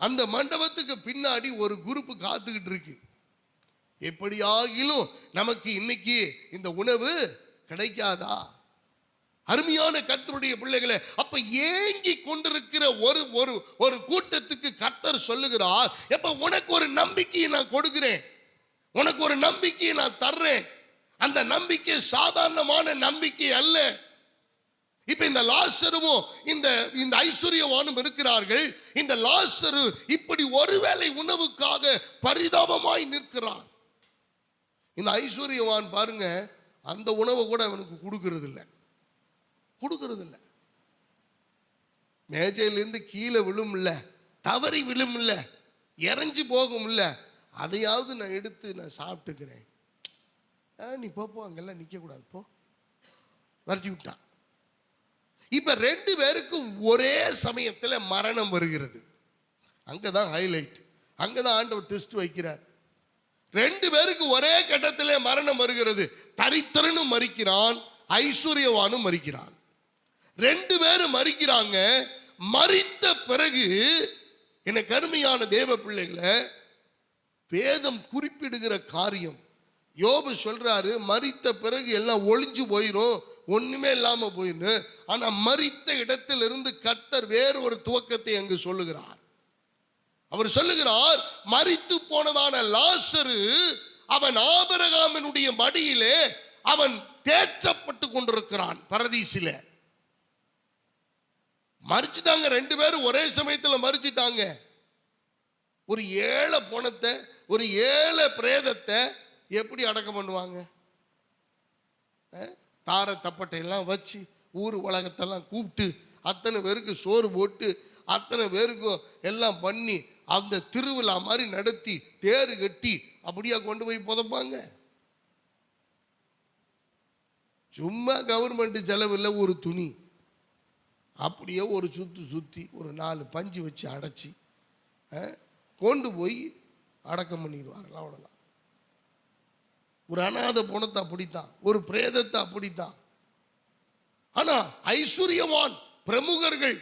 அந்த மண்டபத்துக்கு பின்னாடி ஒரு குரூப் காத்துக்கிட்டு இருக்கு. எப்படியாகிலும் நமக்கு இன்னைக்கு இந்த உணவு கிடைக்காதா? அருமையான கர்த்தருடைய பிள்ளைகளே, அப்ப ஏங்கி கொண்டிருக்கிற ஒரு ஒரு ஒரு கூட்டத்துக்கு கர்த்தர் சொல்லுகிறார், எப்ப உனக்கு ஒரு நம்பிக்கையை நான் கொடுக்கிறேன், உனக்கு ஒரு நம்பிக்கையை நான் தர்றேன். அந்த நம்பிக்கை சாதாரணமான நம்பிக்கை அல்ல. இப்ப இந்த லாசருவும் இந்த ஐஸ்வர்யவானும் இருக்கிறார்கள். இந்த லாசரு இப்படி ஒருவேளை உணவுக்காக பரிதாபமாய் நிற்கிறான். இந்த ஐஸ்வர்யவான் பாருங்க, அந்த உணவை கூட அவனுக்கு கொடுக்கறது இல்லை. மேஜையிலிருந்து கீழே விழும் இல்ல, தவறி விழும் இல்ல, இறஞ்சி போகும் இல்ல, அதையாவது நான் எடுத்து நான் சாப்பிட்டுக்கிறேன். நீ போ, அங்கெல்லாம் நிக்க கூடாது, போ, வரட்டி விட்டான். இப்ப ரெண்டு பேருக்கும் ஒரே சமயத்துல மரணம் வருகிறது. அங்கதான் ஹைலைட், அங்கதான் ஆண்டவர் டெஸ்ட் வைக்கிறார். ரெண்டு பேருக்கு ஒரே கட்டத்திலே மரணம் வருகிறது. தரித்திரனும் மரிக்கிறான், ஐஸ்வர்யவானும் மரிக்கிறான். ரெண்டு பேரும் மரிக்கிறாங்க. மரித்த பிறகு என்ன கருமையான தேவ பிள்ளைகளை, வேதம் குறிப்பிடுகிற காரியம், யோபு சொல்றாரு, மரித்த பிறகு எல்லாம் ஒளிஞ்சு போயிரும், ஒண்ணுமே இல்லாம போயிரு. ஆனா மரித்த இடத்திலிருந்து கர்த்தர் வேறு ஒரு துவக்கத்தை அங்கு சொல்லுகிறார். அவர் சொல்லுகிறார், மரித்து போனதான லாசரு அவன் ஆபிரகாமினுடைய மடியிலே அவன் தேற்றப்பட்டு கொண்டிருக்கிறான். பரதீசில மரிச்சிட்டாங்க. ரெண்டு பேரும் ஒரே சமயத்துல மரிச்சிட்டாங்க. ஒரு ஏழை பணத்தை, ஒரு ஏழை பிரேதத்தை எப்படி அடக்கம் பண்ணுவாங்க? தார தப்பட்டை எல்லாம் வச்சு ஊர் உலகத்தெல்லாம் கூப்பிட்டு அத்தனை பேருக்கு சோறு போட்டு அத்தனை பேருக்கும் எல்லாம் பண்ணி அந்த திருவிழா மாதிரி நடத்தி தேர் கட்டி அப்படியா கொண்டு போய் புதைப்பாங்க? சும்மா கவர்மெண்ட் செலவில் ஒரு துணி அப்படியே ஒரு சுற்றி ஒரு 4 பஞ்சு வச்சு அடைச்சி கொண்டு போய் அடக்கம் பண்ணிடுவார்கள். அவ்வளோதான். ஒரு அநாத பணத்தை அப்படித்தான், ஒரு பிரேதத்தை அப்படித்தான். ஆனா ஐஸ்வர்யவான் பிரமுகர்கள்,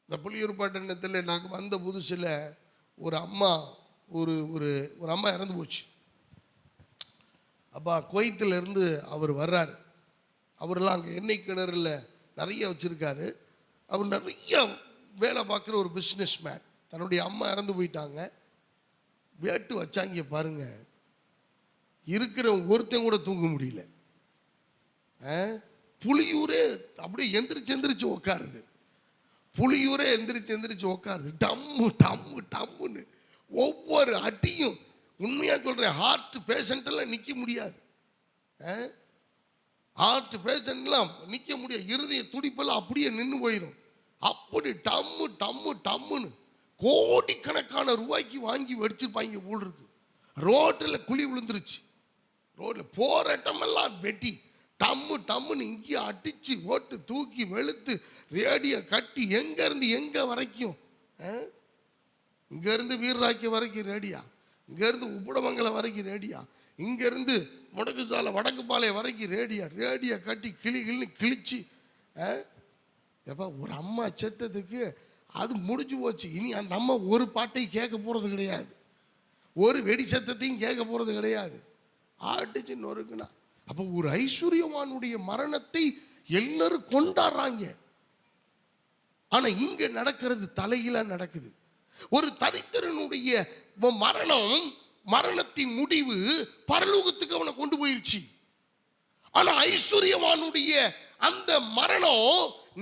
இந்த புலியூர் பட்டணத்தில் நாங்கள் வந்த புதுசில் ஒரு அம்மா ஒரு ஒரு அம்மா இறந்து போச்சு. அப்பா குவைத்தில் இருந்து அவர் வர்றாரு. அவரெல்லாம் அங்கே எண்ணெய் கிணறுல நிறைய வச்சிருக்காரு. அவர் நிறைய வேலை பார்க்குற ஒரு பிஸ்னஸ் மேன். தன்னுடைய அம்மா இறந்து போயிட்டாங்க. வேட்டு வச்சாங்க பாருங்க, இருக்கிற ஒருத்தன் கூட தூங்க முடியல. புலியூரே அப்படியே எந்திரிச்சு உக்காருது. புலியூரே எந்திரிச்சு உக்காருது. டம்மு டம்மு டம்முன்னு ஒவ்வொரு அடியும். உண்மையா சொல்றேன், ஹார்ட் பேஷண்ட் எல்லாம் நிக்க முடியாது. ஹார்ட் பேஷண்ட்லாம் நிக்க முடியாது. இருதய துடிப்பெல்லாம் அப்படியே நின்று போயிடும். அப்படி டம்மு டம்மு டம்முன்னு கோடிக்கணக்கான ரூபாய்க்கு வாங்கி வெடிச்சிருப்பாங்க போல் இருக்கு. ரோட்டில் குழி விழுந்துருச்சு. ரோட்டில் போகிற இடமெல்லாம் வெட்டி டம்மு டம்முன்னு இங்கே அடித்து ஓட்டு தூக்கி வெளுத்து ரேடியோ கட்டி எங்கேருந்து எங்கே வரைக்கும், இங்கேருந்து வீரராக்கிய வரைக்கும் ரேடியா, இங்கேருந்து உப்புடமங்கலம் வரைக்கும் ரேடியா, இங்கேருந்து முடக்குசாலை வடக்குப்பாளையம் வரைக்கும் ரேடியா கட்டி கிளின்னு கிழிச்சு. எப்போ ஒரு அம்மா செத்ததுக்கு அது முடிஞ்சு போச்சு. இனி நம்ம ஒரு பாட்டை கேட்க போகிறது கிடையாது, ஒரு வெடி சத்தத்தையும் கேட்க போகிறது கிடையாது. ஆடிச்சு நொறுக்குனா. அப்போ ஒரு ஐஸ்வர்யவானுடைய மரணத்தை எல்லாரும் கொண்டாடுறாங்க. ஆனா இங்க நடக்கிறது தலையில நடக்குது. ஒரு தரித்திரனுடைய மரணத்தின் முடிவு பரலோகத்துக்கு அவனை கொண்டு போயிருச்சு. ஆனா ஐஸ்வர்யவானுடைய அந்த மரணம்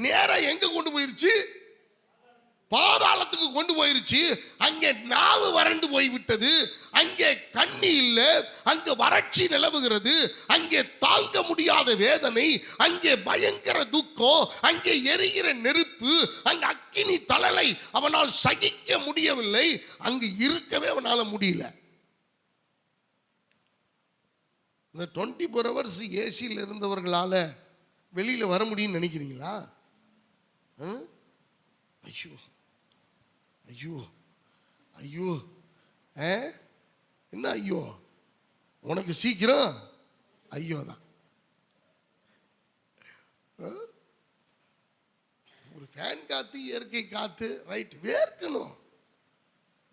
நேரா எங்க கொண்டு போயிருச்சு? பாதாளத்துக்கு கொண்டு போயிருச்சு. அங்கே நாவு வறண்டு போய்விட்டது, அங்கே கண்ணி இல்ல, அங்கே வறட்சி நிலவுகிறது, அங்கே தாங்க முடியாத வேதனை, அங்கே பயங்கர துக்கம், அங்கே எரிகிற நெருப்பு, அங்கே அக்கினி தழலை அவனால் சகிக்க முடியவில்லை, அங்கு இருக்கவே அவனால முடியல. இந்த 24 hours ஏசியில் இருந்தவர்களால வெளியில வர முடியும்னு நினைக்கிறீங்களா? ஐயோ ஐயோ ஐயோ, என்ன ஐயோ? உனக்கு சீக்கிரம் ஐயோ தான். ஒரு ஃபேன் காத்து, இயற்கை காத்து, ரைட், வேர்க்கணும்,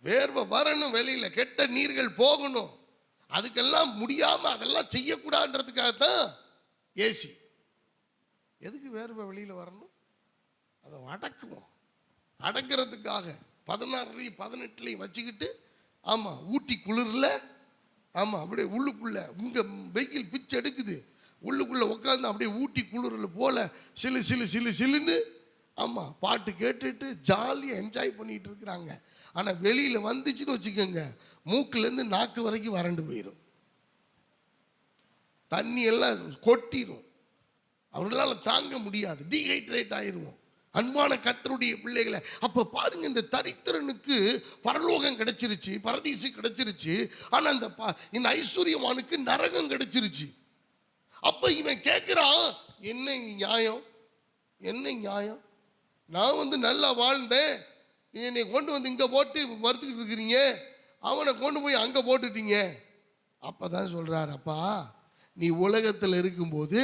வேர்வை வரணும், வெளியில கெட்ட நீர்கள் போகணும். அதுக்கெல்லாம் முடியாம அதெல்லாம் செய்யக்கூடாதுன்றதுக்காகத்தான் ஏசி. எதுக்கு வேர்வை வெளியில வரணும்? அதை அடக்குவோம், அடக்கிறதுக்காக 16 18 வச்சுக்கிட்டு, ஆமா ஊட்டி குளிர்ல, ஆமா அப்படியே உள்ளுக்குள்ள இங்க வெயில் பிச்சு எடுக்குது, உள்ளுக்குள்ள உட்காந்து அப்படியே ஊட்டி குளிர்ல போல சிலு சிலு சிலு சிலுன்னு, ஆமா பாட்டு கேட்டுட்டு ஜாலியாக என்ஜாய் பண்ணிட்டு இருக்கிறாங்க. ஆனா வெளியில வந்துச்சுன்னு வச்சுக்கோங்க, மூக்குல இருந்து நாக்கு வரைக்கும் வறண்டு போயிடும், தண்ணி எல்லாம் கொட்டிடும், அவர்களால தாங்க முடியாது, டீஹைட்ரேட் ஆயிடுவோம். அன்பான கர்த்தருடைய பிள்ளைகளை, அப்ப பாருங்க, இந்த தரித்திரனுக்கு பரலோகம் கிடைச்சிருச்சு, பரதீசு கிடைச்சிருச்சு. ஆனா இந்த ஐஸ்வர்யவானுக்கு நரகம் கிடைச்சிருச்சு. அப்ப இவன் கேட்கிறான், என்ன நியாயம், என்ன நியாயம்? நான் நல்லா வாழ்ந்தேன், என்னை கொண்டு வந்து இங்க போட்டு வறுத்துக்கிட்டு இருக்கிறீங்க, அவனை கொண்டு போய் அங்க போட்டுட்டீங்க. அப்பதான் சொல்றாரு, அப்பா நீ உலகத்தில் இருக்கும்போது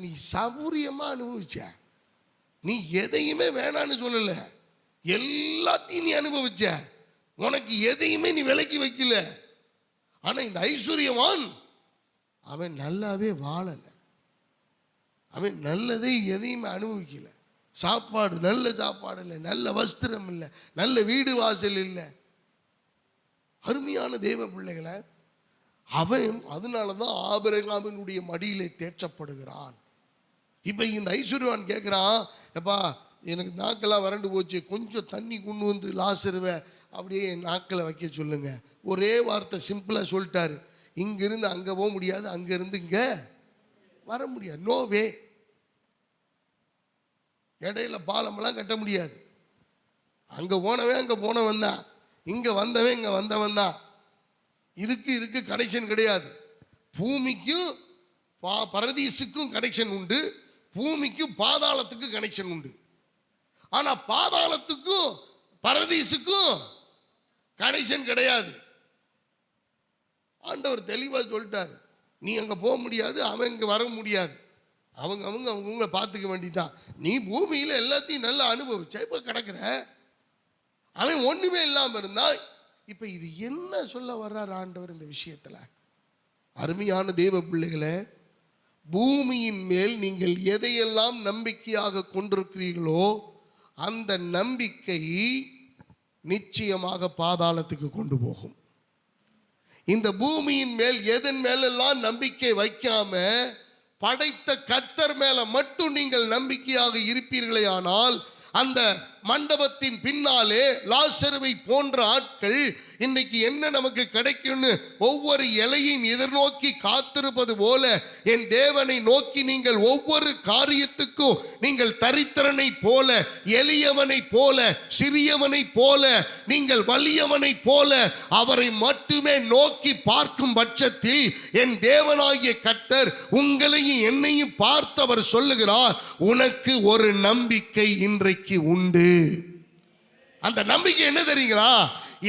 நீ சௌரியமா அனுபவிச்ச, நீ எதையுமே வேணான்னு சொல்லல, எல்லாத்தையும் நீ அனுபவிச்ச, உனக்கு எதையுமே நீ விலக்கி வைக்கல. ஆனா இந்த ஐஸ்வர்யவான் அவன் நல்லாவே வாழல, அவன் நல்லதை எதையுமே அனுபவிக்கல. சாப்பாடு, நல்ல சாப்பாடு இல்லை, நல்ல வஸ்திரம் இல்லை, நல்ல வீடு வாசல் இல்லை. அருமையான தேவ பிள்ளைகளை, அவன் அதனாலதான் ஆபிரகாமினுடைய மடியிலே தேற்றப்படுகிறான். இப்ப இந்த ஐஸ்வர்யவான் கேட்கிறான், எப்பா எனக்கு நாக்கெல்லாம் வறண்டு போச்சு, கொஞ்சம் தண்ணி கொண்டு வந்து லாசருவை அப்படியே நாக்கில் வைக்க சொல்லுங்க. ஒரே வார்த்தை சிம்பிளா சொல்லிட்டாரு, இங்கிருந்து அங்க போக முடியாது, அங்க இருந்து இங்க வர முடியாது, நோ வே. இடையில பாலமெல்லாம் கட்ட முடியாது. அங்க போனவன் அங்க போனவன் தான், இங்க வந்தவன் இங்க வந்தவன் தான். இதுக்கு கனெக்ஷன் கிடையாது. பூமிக்கும் பரதீசுக்கும் கனெக்ஷன் உண்டு, பூமிக்கும் பாதாளத்துக்கு கனெக்ஷன் உண்டு. ஆனா பாதாளத்துக்கும் பரதீசுக்கும் கனெக்ஷன் கிடையாது. ஆண்டவர் தெளிவா சொல்லிட்டாரு, நீ அங்க போக முடியாது, அவன் இங்க வர முடியாது, அவங்க பார்த்துக்க வேண்டியதான். நீ பூமியில எல்லாத்தையும் நல்லா அனுபவிச்ச, இப்ப கிடக்குற, அவன் ஒண்ணுமே இல்லாம இருந்தா. இப்ப இது என்ன சொல்ல வர்றார் ஆண்டவர் இந்த விஷயத்துல? அருமையான தேவ பிள்ளைகளே, பூமியின் மேல் நீங்கள் எதையெல்லாம் நம்பிக்கையாக கொண்டிருக்கிறீர்களோ அந்த நம்பிக்கை நிச்சயமாக பாதாளத்துக்கு கொண்டு போகும். இந்த பூமியின் மேல் எதன் மேலெல்லாம் நம்பிக்கை வைக்காம படைத்த கர்த்தர் மேல மட்டும் நீங்கள் நம்பிக்கையாக இருப்பீர்களே ஆனால், அந்த மண்டபத்தின் பின்னாலே லாசருவை போன்ற ஆட்கள் இன்னைக்கு என்ன நமக்கு கிடைக்கும்னு ஒவ்வொரு இலையும் எதிர்நோக்கி காத்திருப்பது போல, என் தேவனை நோக்கி நீங்கள் ஒவ்வொரு காரியத்துக்கும் நீங்கள் தரித்திரனை போல, எளியவனை போல, சிறியவனை போல, நீங்கள் வலியவனை போல அவரை மட்டுமே நோக்கி பார்க்கும் பட்சத்தில் என் தேவனாகிய கர்த்தர் உங்களையும் என்னையும் பார்த்தவர் சொல்லுகிறார், உனக்கு ஒரு நம்பிக்கை இன்றைக்கு உண்டு. அந்த நம்பிக்கை என்ன தெரியுங்களா?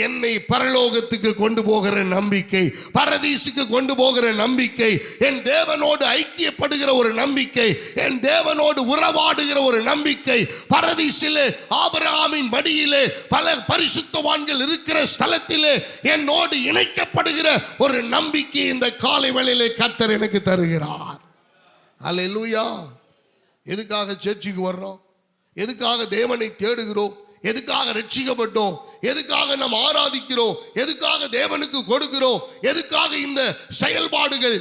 என்னை பரலோகத்துக்கு கொண்டு போகிற நம்பிக்கை, பரதீசுக்கு கொண்டு போகிற நம்பிக்கை, என் தேவனோடு ஐக்கியப்படுகிற ஒரு நம்பிக்கை, என் தேவனோடு உறவாடுகிற ஒரு நம்பிக்கை. பரதீசிலே ஆபிரகாமின் மடியிலே பல பரிசுத்தவான்கள் இருக்கிற ஸ்தலத்திலே என்னோடு இணைக்கப்படுகிற ஒரு நம்பிக்கை இந்த காலை வேளையிலே கர்த்தர் எனக்கு தருகிறார். அல்லேலூயா. எதுக்காக சர்ச்சுக்கு வர்றோம்? எதுக்காக தேவனை தேடுகிறோம்? எதுக்காக ரட்சிக்கப்பட்டோம்? எதுக்காக நாம் ஆராதிக்கிறோம்? எதுக்காக தேவனுக்கு கொடுக்கிறோம்? எதுக்காக இந்த செயல்பாடுகள்?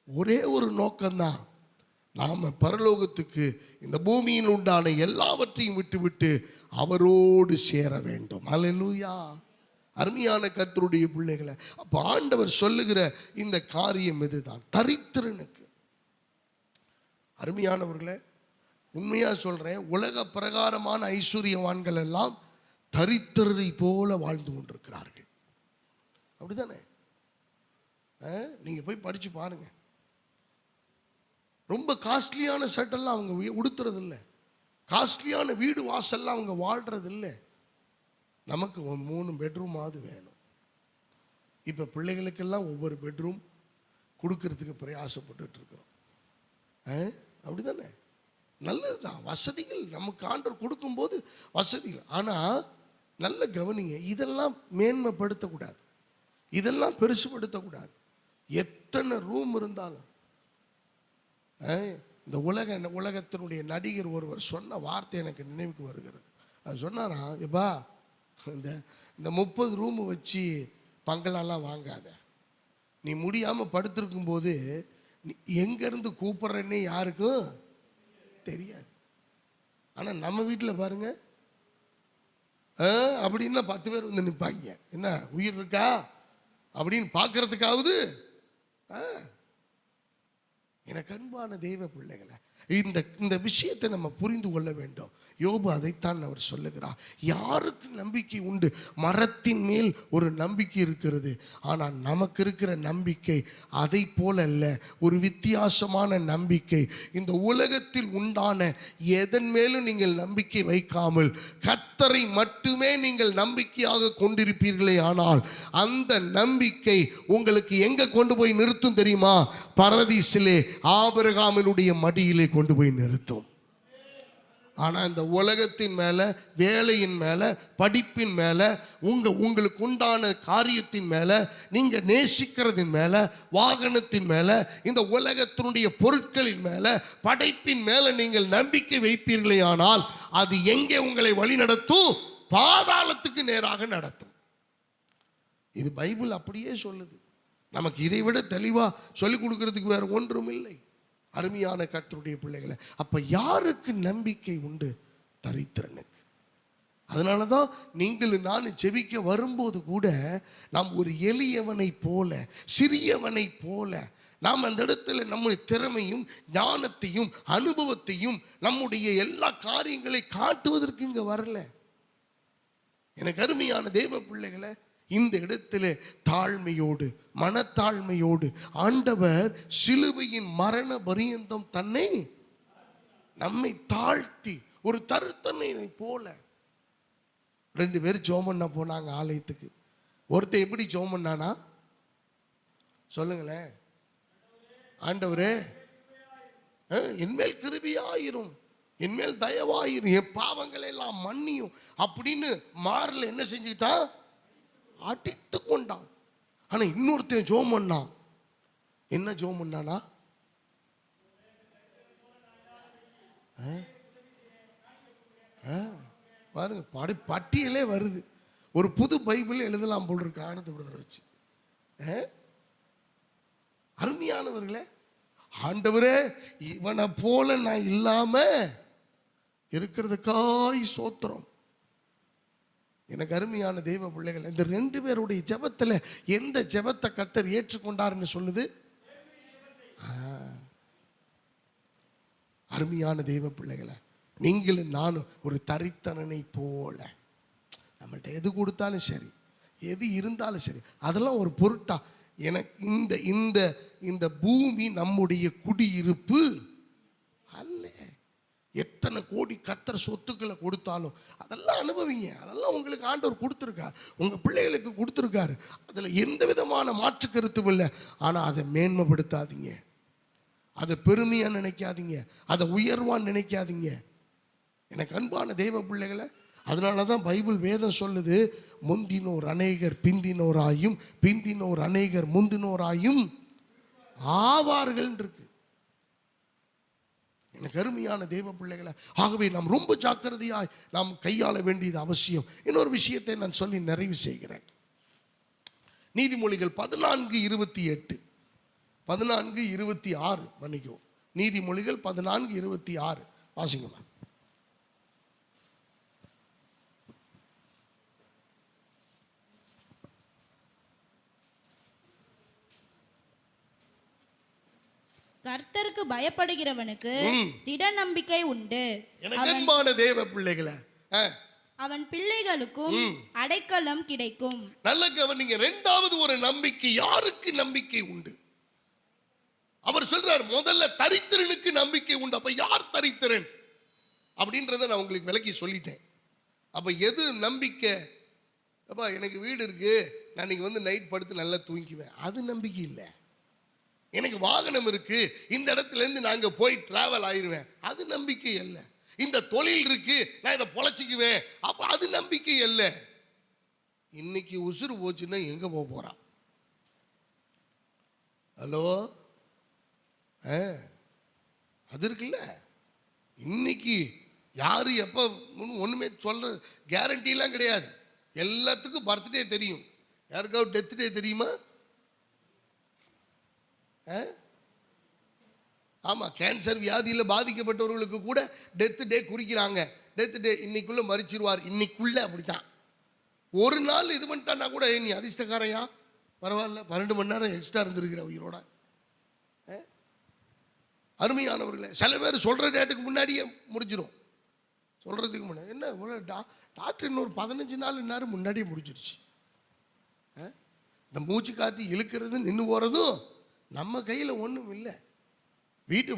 ஒரே ஒரு நோக்கம்தான், நாம பரலோகத்துக்கு இந்த பூமியில் உண்டான எல்லாவற்றையும் விட்டுவிட்டு அவரோடு சேர வேண்டும். அல்லேலூயா. அருமையான கர்த்தருடைய பிள்ளைகளை, அப்ப ஆண்டவர் சொல்லுகிற இந்த காரியம் இதுதான், தரித்திரனுக்கு. அருமையானவர்களே, உண்மையா சொல்றேன், உலக பிரகாரமான ஐஸ்வர்யவான்கள் எல்லாம் தரித்திரரை போல வாழ்ந்து கொண்டிருக்கிறார்கள். அப்படித்தானே? நீங்க போய் படிச்சு பாருங்க. ரொம்ப காஸ்ட்லியான சட்டெல்லாம் அவங்க உடுத்துறது இல்லை, காஸ்ட்லியான வீடு வாசல்லாம் அவங்க வாழ்றது இல்லை. நமக்கு 3 பெட்ரூமாவது வேணும். இப்போ பிள்ளைகளுக்கெல்லாம் ஒவ்வொரு பெட்ரூம் கொடுக்கறதுக்கு பிரயாசப்பட்டு இருக்கிறோம். அப்படிதானே? நல்லது தான், வசதிகள் நமக்கு ஆண்டவர் கொடுக்கும்போது வசதிகள். ஆனால் நல்ல கவனிங்க, இதெல்லாம் மேன்மைப்படுத்தக்கூடாது, இதெல்லாம் பெருசுப்படுத்தக்கூடாது. எத்தனை ரூம் இருந்தாலும் இந்த உலகத்தினுடைய நடிகர் ஒருவர் சொன்ன வார்த்தை எனக்கு நினைவுக்கு வருகிறது. அது சொன்னாரா, எப்பா இந்த 30 ரூமு வச்சு பங்களாலாம் வாங்காத. நீ முடியாமல் படுத்திருக்கும் போது எங்கேருந்து கூப்பிட்றேன்னே யாருக்கும் தெரியாது. ஆனால் நம்ம வீட்டில் பாருங்க, அப்படின்னா 10 பேர் வந்து நிற்பாங்க. என்ன உயிர் இருக்கா அப்படின்னு பார்க்கறதுக்காவது. எனக்கு அன்பான தெய்வ பிள்ளைகளை, இந்த விஷயத்தை நம்ம புரிந்து கொள்ள வேண்டும். யோபு அதைத்தான் அவர் சொல்லுகிறார். யாருக்கு நம்பிக்கை உண்டு? மரத்தின் மேல் ஒரு நம்பிக்கை இருக்கிறது. ஆனால் நமக்கு இருக்கிற நம்பிக்கை அதை போல அல்ல, ஒரு வித்தியாசமான நம்பிக்கை. இந்த உலகத்தில் உண்டான எதன் மேலும் நீங்கள் நம்பிக்கை வைக்காமல் கர்த்தரை மட்டுமே நீங்கள் நம்பிக்கையாக கொண்டிருப்பீர்களே ஆனால் அந்த நம்பிக்கை உங்களுக்கு எங்க கொண்டு போய் நிறுத்தும் தெரியுமா? பரதீசிலே ஆபிரகாமினுடைய மடியிலே கொண்டு போய் நிறுத்தும். ஆனால் இந்த உலகத்தின் மேலே, வேலையின் மேலே, படிப்பின் மேலே, உங்களுக்கு உண்டான காரியத்தின் மேலே, நீங்கள் நேசிக்கிறதின் மேலே, வாகனத்தின் மேலே, இந்த உலகத்தினுடைய பொருட்களின் மேலே, படைப்பின் மேலே நீங்கள் நம்பிக்கை வைப்பீர்களே ஆனால் அது எங்கே உங்களை வழி நடத்தும்? பாதாளத்துக்கு நேராக நடத்தும். இது பைபிள் அப்படியே சொல்லுது. நமக்கு இதை விட தெளிவாக சொல்லிக் கொடுக்கறதுக்கு வேற ஒன்றும் இல்லை. அருமையான கர்த்தருடைய பிள்ளைகளை, அப்ப யாருக்கு நம்பிக்கை உண்டு? தரித்திரனுக்கு. அதனால தான் நீங்கள் நான் ஜெபிக்க வரும்போது கூட நாம் ஒரு எளியவனை போல, சிறியவனை போல, நாம் அந்த இடத்துல நம்முடைய திறமையும் ஞானத்தையும் அனுபவத்தையும் நம்முடைய எல்லா காரியங்களை காட்டுவதற்கு இங்க வரல. எனக்கு அருமையான தேவ பிள்ளைகளை, இந்த இடத்துல தாழ்மையோடு, மனத்தாழ்மையோடு ஆண்டவர் சிலுவையின் மரண பரியந்தம் தன்னை நம்மை தாழ்த்தி ஒரு தருத்தனை போல. 2 பேர் ஜெபம் பண்ண போனாங்க ஆலயத்துக்கு. ஒருத்தர் எப்படி ஜெபம் பண்ணானா சொல்லுங்களேன்? ஆண்டவரே, என்மேல் கிருபையாயிரும், என்மேல் தயவாயிரும், என் பாவங்களை எல்லாம் மன்னியும் அப்படின்னு மாறல. என்ன செஞ்சுக்கிட்டா? அடித்து கொண்டான். ஆனா இன்னொருத்தன் ஜெபம் பண்ணான். என்ன ஜெபம் பண்ணானா? பாருங்க, பட்டியலே வருது. ஒரு புது பைபிள் எழுதலாம் போல் இருக்கு ஆனந்த விடுதலை வச்சு. அருமையானவர்களே, ஆண்டவரே இவனை போல நான் இல்லாம இருக்கிறதுக்காய் சோத்திரம். எனக்கு அருமையான தெய்வ பிள்ளைகள், இந்த 2 பேருடைய ஜெபத்துல எந்த ஜெபத்தை கர்த்தர் ஏற்றுக்கொண்டார்னு சொல்லுது? அருமையான தெய்வ பிள்ளைகளை, நீங்களும் நானும் ஒரு தரித்தனனை போல, நம்மள்ட்ட எது கொடுத்தாலும் சரி, எது இருந்தாலும் சரி, அதெல்லாம் ஒரு பொருட்டா? எனக்கு இந்த இந்த இந்த பூமி நம்முடைய குடியிருப்பு அல்ல. எத்தனை கோடி கர்த்தர் சொத்துக்களை கொடுத்தாலும் அதெல்லாம் அனுபவிங்க. அதெல்லாம் உங்களுக்கு ஆண்டவர் கொடுத்துருக்கார், உங்கள் பிள்ளைகளுக்கு கொடுத்துருக்காரு. அதில் எந்த விதமான மாற்று கருத்தும் இல்லை. ஆனால் அதை மேன்மைப்படுத்தாதீங்க, அதை பெருமையாக நினைக்காதீங்க, அதை உயர்வான்னு நினைக்காதீங்க. எனக்கு அன்பான தெய்வ பிள்ளைகளை, அதனால தான் பைபிள் வேதம் சொல்லுது, முந்தினோர் அநேகர் பிந்தினோராயும், பிந்தினோர் அநேகர் முந்தினோராயும் ஆவார்கள் இருக்கு. எனக்கு அருமையான தேவ பிள்ளைகளை, ஆகவே நாம் ரொம்ப ஜாக்கிரதையாய் நாம் கையாள வேண்டியது அவசியம். இன்னொரு விஷயத்தை நான் சொல்லி நிறைவு செய்கிறேன். நீதிமொழிகள் 14:28 14:26 மன்னிக்கவும், நீதிமொழிகள் 14:26 வாசிங்கம்மா. கர்த்தருக்கு பயப்படுகிறவனுக்கு திட நம்பிக்கை உண்டு. எனக்கு அன்பான தேவ பிள்ளைகளை, அவன் பிள்ளைகளுக்கும் அடைக்கலம் கிடைக்கும். நல்ல கவனிங்க. இரண்டாவது ஒரு நம்பிக்கை, யாருக்கு நம்பிக்கை உண்டு? அவர் சொல்றார், முதல்ல தரித்திரனுக்கு நம்பிக்கை உண்டு. அப்ப யார் தரித்திரன் அப்படின்றத நான் உங்களுக்கு விளக்கி சொல்லிட்டேன். அப்ப எது நம்பிக்கை? அப்பா எனக்கு வீடு இருக்கு, நான் இன்னைக்கு வந்து நைட் படுத்து நல்லா தூங்கிக்குவேன், அது நம்பிக்கை இல்லை. எனக்கு வாகனம் இருக்கு, இந்த இடத்துல இருந்து நாங்க போய் டிராவல் ஆயிருவேன், அது நம்பிக்கை அல்ல. இந்த தொழில் இருக்கு, நான் இதை பொழைச்சிக்குவேன், அப்ப அது நம்பிக்கை அல்ல. இன்னைக்கு உசுறு போச்சுன்னா எங்க போக போறான்? ஹலோ, அது இருக்குல்ல. இன்னைக்கு யாரு எப்ப ஒண்ணுமே சொல்ற கேரண்டி எல்லாம் கிடையாது. எல்லாத்துக்கும் பர்த்டே தெரியும். யாருக்காவது டெத் டே தெரியுமா? ஆமா, கேன்சர் வியாதியில் பாதிக்கப்பட்டவர்களுக்கு கூட டெத் டே குறிக்கிறாங்க. டெத் டே இன்னைக்குள்ள மறிச்சிருவார், இன்னைக்குள்ள. அப்படித்தான். ஒரு நாள் இது பண்ணிட்டான்னா கூட நீ அதிர்ஷ்டக்காரையா, பரவாயில்ல, 12 மணி நேரம் எக்ஸ்ட்ரா இருந்திருக்கிற உயிரோட. அருமையானவர்களே, சில பேர் சொல்ற டேட்டுக்கு முன்னாடியே முடிஞ்சிடும். சொல்றதுக்கு முன்னாடி என்ன டாக்டர் இன்னொரு 15 நாள் நேரம் முன்னாடியே முடிச்சிருச்சு. இந்த மூச்சு காத்து இழுக்கிறது நின்று போறதும் நம்ம கையில் ஒன்றும் இல்லை. வீட்டை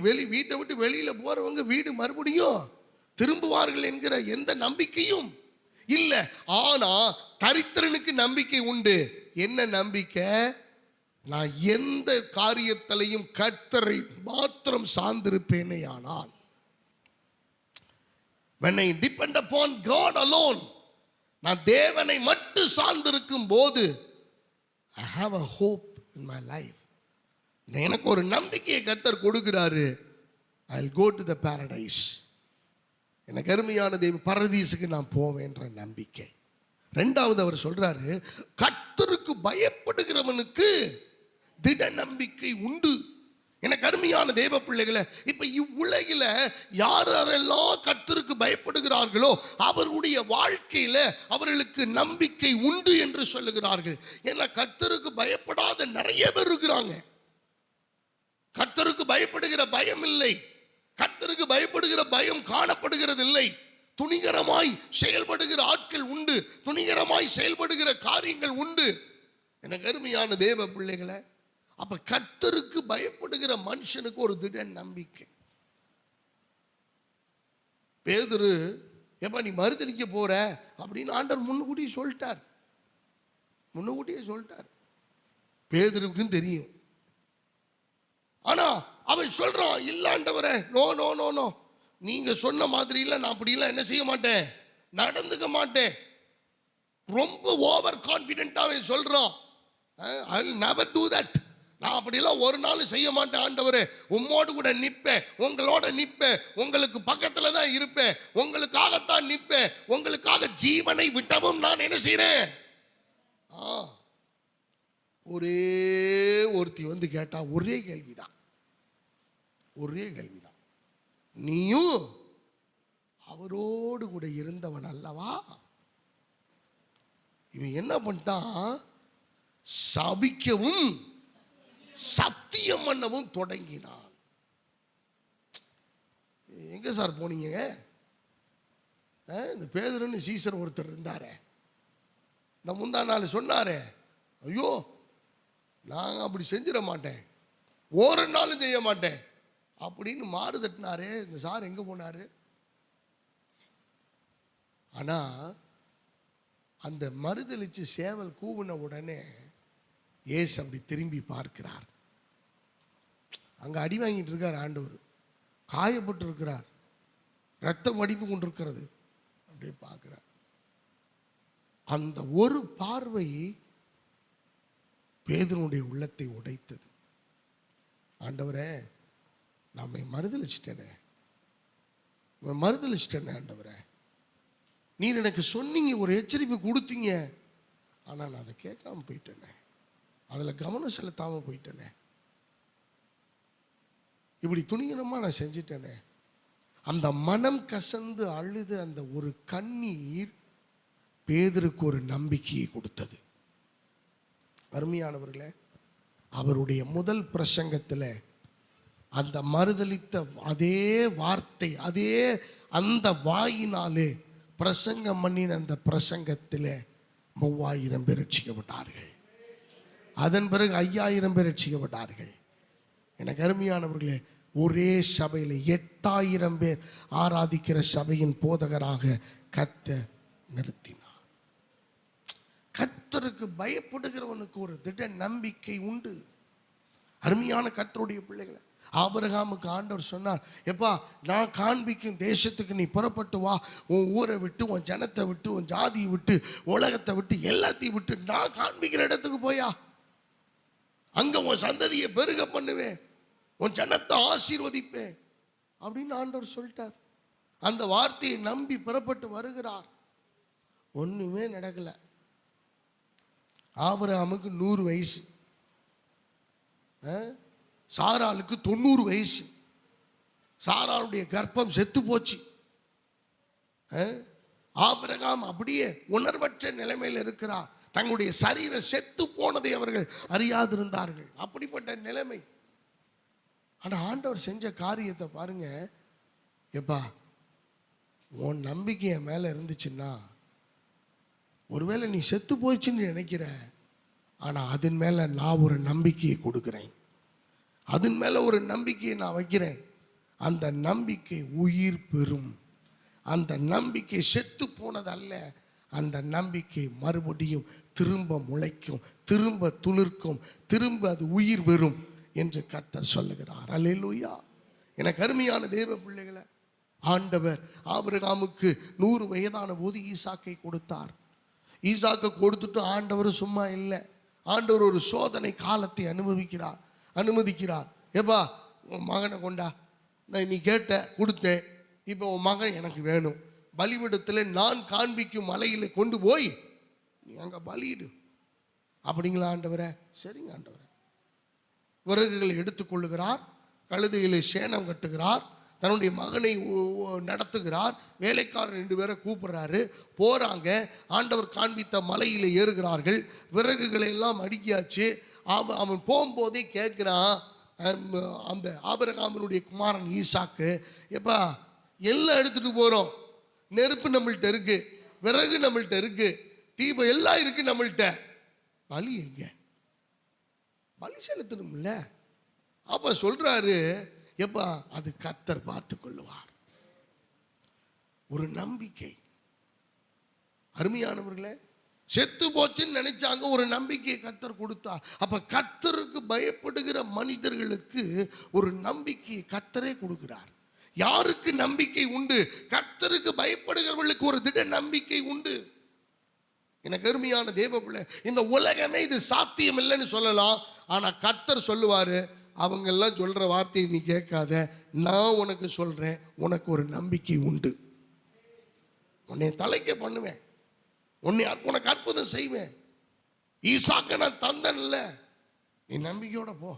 விட்டு வெளியில போறவங்க வீடு மறுபடியும் திரும்புவார்கள் என்கிற எந்த நம்பிக்கையும் இல்லை. ஆனா தரித்திரனுக்கு நம்பிக்கை உண்டு. என்ன நம்பிக்கை? நான் எந்த காரியத்திலையும் கர்த்தரை மாத்திரம் சார்ந்திருப்பேனே ஆனால், when I depend upon God alone, நான் தேவனை மட்டும் சார்ந்திருக்கும் போது I have a hope in my life. எனக்கு ஒரு நம்பிக்கையை கர்த்தர் கொடுக்கிறாரு. I'll go to the paradise. எனக்கு அருமையான தேவ பரதீசுக்கு நான் போவேன்ற நம்பிக்கை. ரெண்டாவது அவர் சொல்றாரு, கர்த்தருக்கு பயப்படுகிறவனுக்கு திட நம்பிக்கை உண்டு. எனக்கு அருமையான தேவ பிள்ளைகளை, இப்ப இவ்வுலகில யாரெல்லாம் கர்த்தருக்கு பயப்படுகிறார்களோ அவர்களுடைய வாழ்க்கையில அவர்களுக்கு நம்பிக்கை உண்டு என்று சொல்லுகிறார்கள். ஏன்னா கர்த்தருக்கு பயப்படாத நிறைய பேர் இருக்கிறாங்க. கர்த்தருக்கு பயப்படுகிற பயம் இல்லை, கர்த்தருக்கு பயப்படுகிற பயம் காணப்படுகிறது இல்லை. துணிகரமாய் செயல்படுகிற ஆட்கள் உண்டு, துணிகரமாய் செயல்படுகிற காரியங்கள் உண்டு. எனக்கு அருமையான தேவ பிள்ளைகளை, அப்ப கர்த்தருக்கு பயப்படுகிற மனுஷனுக்கு ஒரு திடீர் நம்பிக்கை. பேதுரு, எப்ப நீ மறுதலிக்க போற அப்படின்னு ஆண்டவர் முன்னுக்கூட்டியே சொல்லிட்டார். பேதுருவுக்கும் தெரியும். ஆனா அவன் சொல்றான், இல்ல ஆண்டவரே, நோ நோ நோ நோ, நீங்க சொன்ன மாதிரி இல்ல, நான் அப்படி எல்லாம் என்ன செய்ய மாட்டேன், நடந்துக்க மாட்டேன். ரொம்ப ஓவர் கான்பிடென்ட்டாவே சொல்றான். I will never do that. நான் அப்படிலாம் ஒரு நாள் செய்ய மாட்டேன் ஆண்டவரே, உம்மோடு கூட நிற்பேன், உங்களோட நிற்பேன், உங்களுக்கு பக்கத்துல தான் இருப்பேன், உங்களுக்காகத்தான் நிற்பேன், உங்களுக்காக ஜீவனை விட்டவும் நான் என்ன செய்றேன். ஒரே ஒருத்தி வந்து கேட்டா ஒரே கேள்விதான், நீயும் அவரோடு கூட இருந்தவன் அல்லவா? இவன் என்ன பண்ணிட்டான், சபிக்கவும் சத்தியம் பண்ணவும் தொடங்கினான். எங்க சார் போனீங்க? இந்த பேதுருன்னு சீசர் ஒருத்தர் இருந்தாரே, இந்த முந்தா நாள் சொன்னாரே, ஐயோ நாங்க அப்படி செஞ்சிட மாட்டேன், ஒரு நாளும் செய்ய மாட்டேன் அப்படின்னு மாறு தட்டினாரே, இந்த சார் எங்க போனாரு? ஆனா அந்த மறுதலிச்சு சேவல் கூவின உடனே ஏசு அப்படி திரும்பி பார்க்கிறார். அங்க அடி வாங்கிட்டு இருக்கார் ஆண்டவர், காயப்பட்டு இருக்கிறார், ரத்தம் வடிந்து கொண்டிருக்கிறது, அப்படியே பார்க்கிறார். அந்த ஒரு பார்வை பேதுருவுடைய உள்ளத்தை உடைத்தது. ஆண்டவரே, நம்மை மறுதலிச்சிட்டேனே, மறுதலிச்சிட்டேனே ஆண்டவரே, நீர் எனக்கு சொன்னீங்க, ஒரு எச்சரிப்பு கொடுத்தீங்க, ஆனால் நான் அதை கேட்காம போயிட்டேனே, அதில் கவனம் செலுத்தாமல் போயிட்டேனே, இப்படி துணிகரமாக நான் செஞ்சிட்டேனே. அந்த மனம் கசந்து அழுது அந்த ஒரு கண்ணீர் பேதுருக்கு ஒரு நம்பிக்கையை கொடுத்தது. அருமையானவர்களே, அவருடைய முதல் பிரசங்கத்தில் அந்த மறுதலித்த அதே வார்த்தை, அதே அந்த வாயினாலே பிரசங்கம் பண்ணின அந்த பிரசங்கத்தில் 3000 பேர் ரட்சிக்கப்பட்டார்கள். அதன் பிறகு 5000 பேர் ரட்சிக்கப்பட்டார்கள். எனக்கு அருமையானவர்களே, ஒரே சபையில் 8000 பேர் ஆராதிக்கிற சபையின் போதகராக கர்த்தர் நிறுத்தினார். கர்த்தருக்கு பயப்படுகிறவனுக்கு ஒரு திட நம்பிக்கை உண்டு. அருமையான கர்த்தருடைய பிள்ளைகளை, ஆபிரகாமுக்கு ஆண்டவர் சொன்னார், எப்பா நான் காண்பிக்கும் தேசத்துக்கு நீ புறப்பட்டு வா, உன் ஊரை விட்டு, உன் ஜனத்தை விட்டு, உன் ஜாதியை விட்டு, உலகத்தை விட்டு, எல்லாத்தையும் விட்டு நான் காண்பிக்கிற இடத்துக்கு போயா, அங்க உன் சந்ததியை பெருக பண்ணுவேன், உன் ஜனத்தை ஆசீர்வதிப்பேன் அப்படின்னு ஆண்டவர் சொல்லிட்டார். அந்த வார்த்தையை நம்பி புறப்பட்டு வருகிறார். ஒண்ணுமே நடக்கல. ஆபிரகாமுக்கு 100 வயசு, சாராளுக்கு 90 வயசு. சாராளுடைய கர்ப்பம் செத்து போச்சு. ஆபிரகாம் அப்படியே உணர்வற்ற நிலைமையில் இருக்கிறார். தங்களுடைய சரீரம் செத்து போனதை அவர்கள் அறியாதிருந்தார்கள். அப்படிப்பட்ட நிலைமை. ஆனால் ஆண்டவர் செஞ்ச காரியத்தை பாருங்க. எப்பா உன் நம்பிக்கை என் மேலே இருந்துச்சுன்னா, ஒருவேளை நீ செத்து போயிடுச்சுன்னு நினைக்கிற, ஆனால் அதன் மேலே நான் ஒரு நம்பிக்கையை கொடுக்குறேன், அதன் மேலே ஒரு நம்பிக்கையை நான் வைக்கிறேன். அந்த நம்பிக்கை உயிர் பெறும். அந்த நம்பிக்கை செத்து போனதல்ல. அந்த நம்பிக்கை மறுபடியும் திரும்ப முளைக்கும், திரும்ப துளிர்க்கும், திரும்ப அது உயிர் பெறும் என்று கர்த்தர் சொல்லுகிறார். அல்லேலூயா. எனக்கு அருமையான தேவ பிள்ளைகளை, ஆண்டவர் ஆபிரகாமுக்கு 100 வயதான போது ஈசாக்கை கொடுத்தார். ஈசாக்கை கொடுத்துட்டு ஆண்டவர் சும்மா இல்லை. ஆண்டவர் ஒரு சோதனை காலத்தை அனுமதிக்கிறார். ஏப்பா உன் மகனை கொண்டா, நான் நீ கேட்ட கொடுத்தேன், இப்போ உன் மகன் எனக்கு வேணும், பலிபீடத்தில் நான் காண்பிக்கும் மலையில் கொண்டு போய் நீ அங்கே பலியிடு. அப்படிங்களா ஆண்டவரே? சரிங்க ஆண்டவரே. விறகுகளை எடுத்துக்கொள்ளுகிறார், கழுதைகளை சேணம் கட்டுகிறார், தன்னுடைய மகனை நடத்துகிறார், வேலைக்காரர் 2 பேரை கூப்பிடுறாரு, போறாங்க. ஆண்டவர் காண்பித்த மலையில் ஏறுகிறார்கள். விறகுகளை எல்லாம் அடுக்கியாச்சு. அவன் போகும்போதே கேட்கிறான், அந்த ஆபிரகாமினுடைய குமாரன் ஈசாக்கு, எப்பா எல்லாம் எடுத்துட்டு போறோம், நெருப்பு நம்மள்கிட்ட இருக்கு, விறகு நம்மள்கிட்ட இருக்கு, தீபம் எல்லாம் இருக்கு நம்மள்கிட்ட, பலி எங்க? பலி செலுத்தணும்ல. அப்ப சொல்றாரு, எப்பா அது கர்த்தர் பார்த்து கொள்ளுவார். ஒரு நம்பிக்கை. அருமையானவர்களே, செத்து போச்சுன்னு நினைச்சாங்க, ஒரு நம்பிக்கையை கர்த்தர் கொடுத்தார். அப்ப கர்த்தருக்கு பயப்படுகிற மனிதர்களுக்கு ஒரு நம்பிக்கையை கர்த்தரே கொடுக்கிறார். யாருக்கு நம்பிக்கை உண்டு? கர்த்தருக்கு பயப்படுகிறவர்களுக்கு ஒரு திட நம்பிக்கை உண்டு. எனக்கு அருமையான தேவ பிள்ளை, இந்த உலகமே இது சாத்தியம் இல்லைன்னு சொல்லலாம், ஆனா கர்த்தர் சொல்லுவாரு, அவங்க எல்லாம் சொல்ற வார்த்தையை நீ கேட்காத, நான் உனக்கு சொல்றேன், உனக்கு ஒரு நம்பிக்கை உண்டு, உன்னை தலைக்க பண்ணுவேன், உனக்கு அற்புதம் செய்வேன். ஈசாக்க நான் தந்தன்ல, நீ நம்பிக்கையோட போ.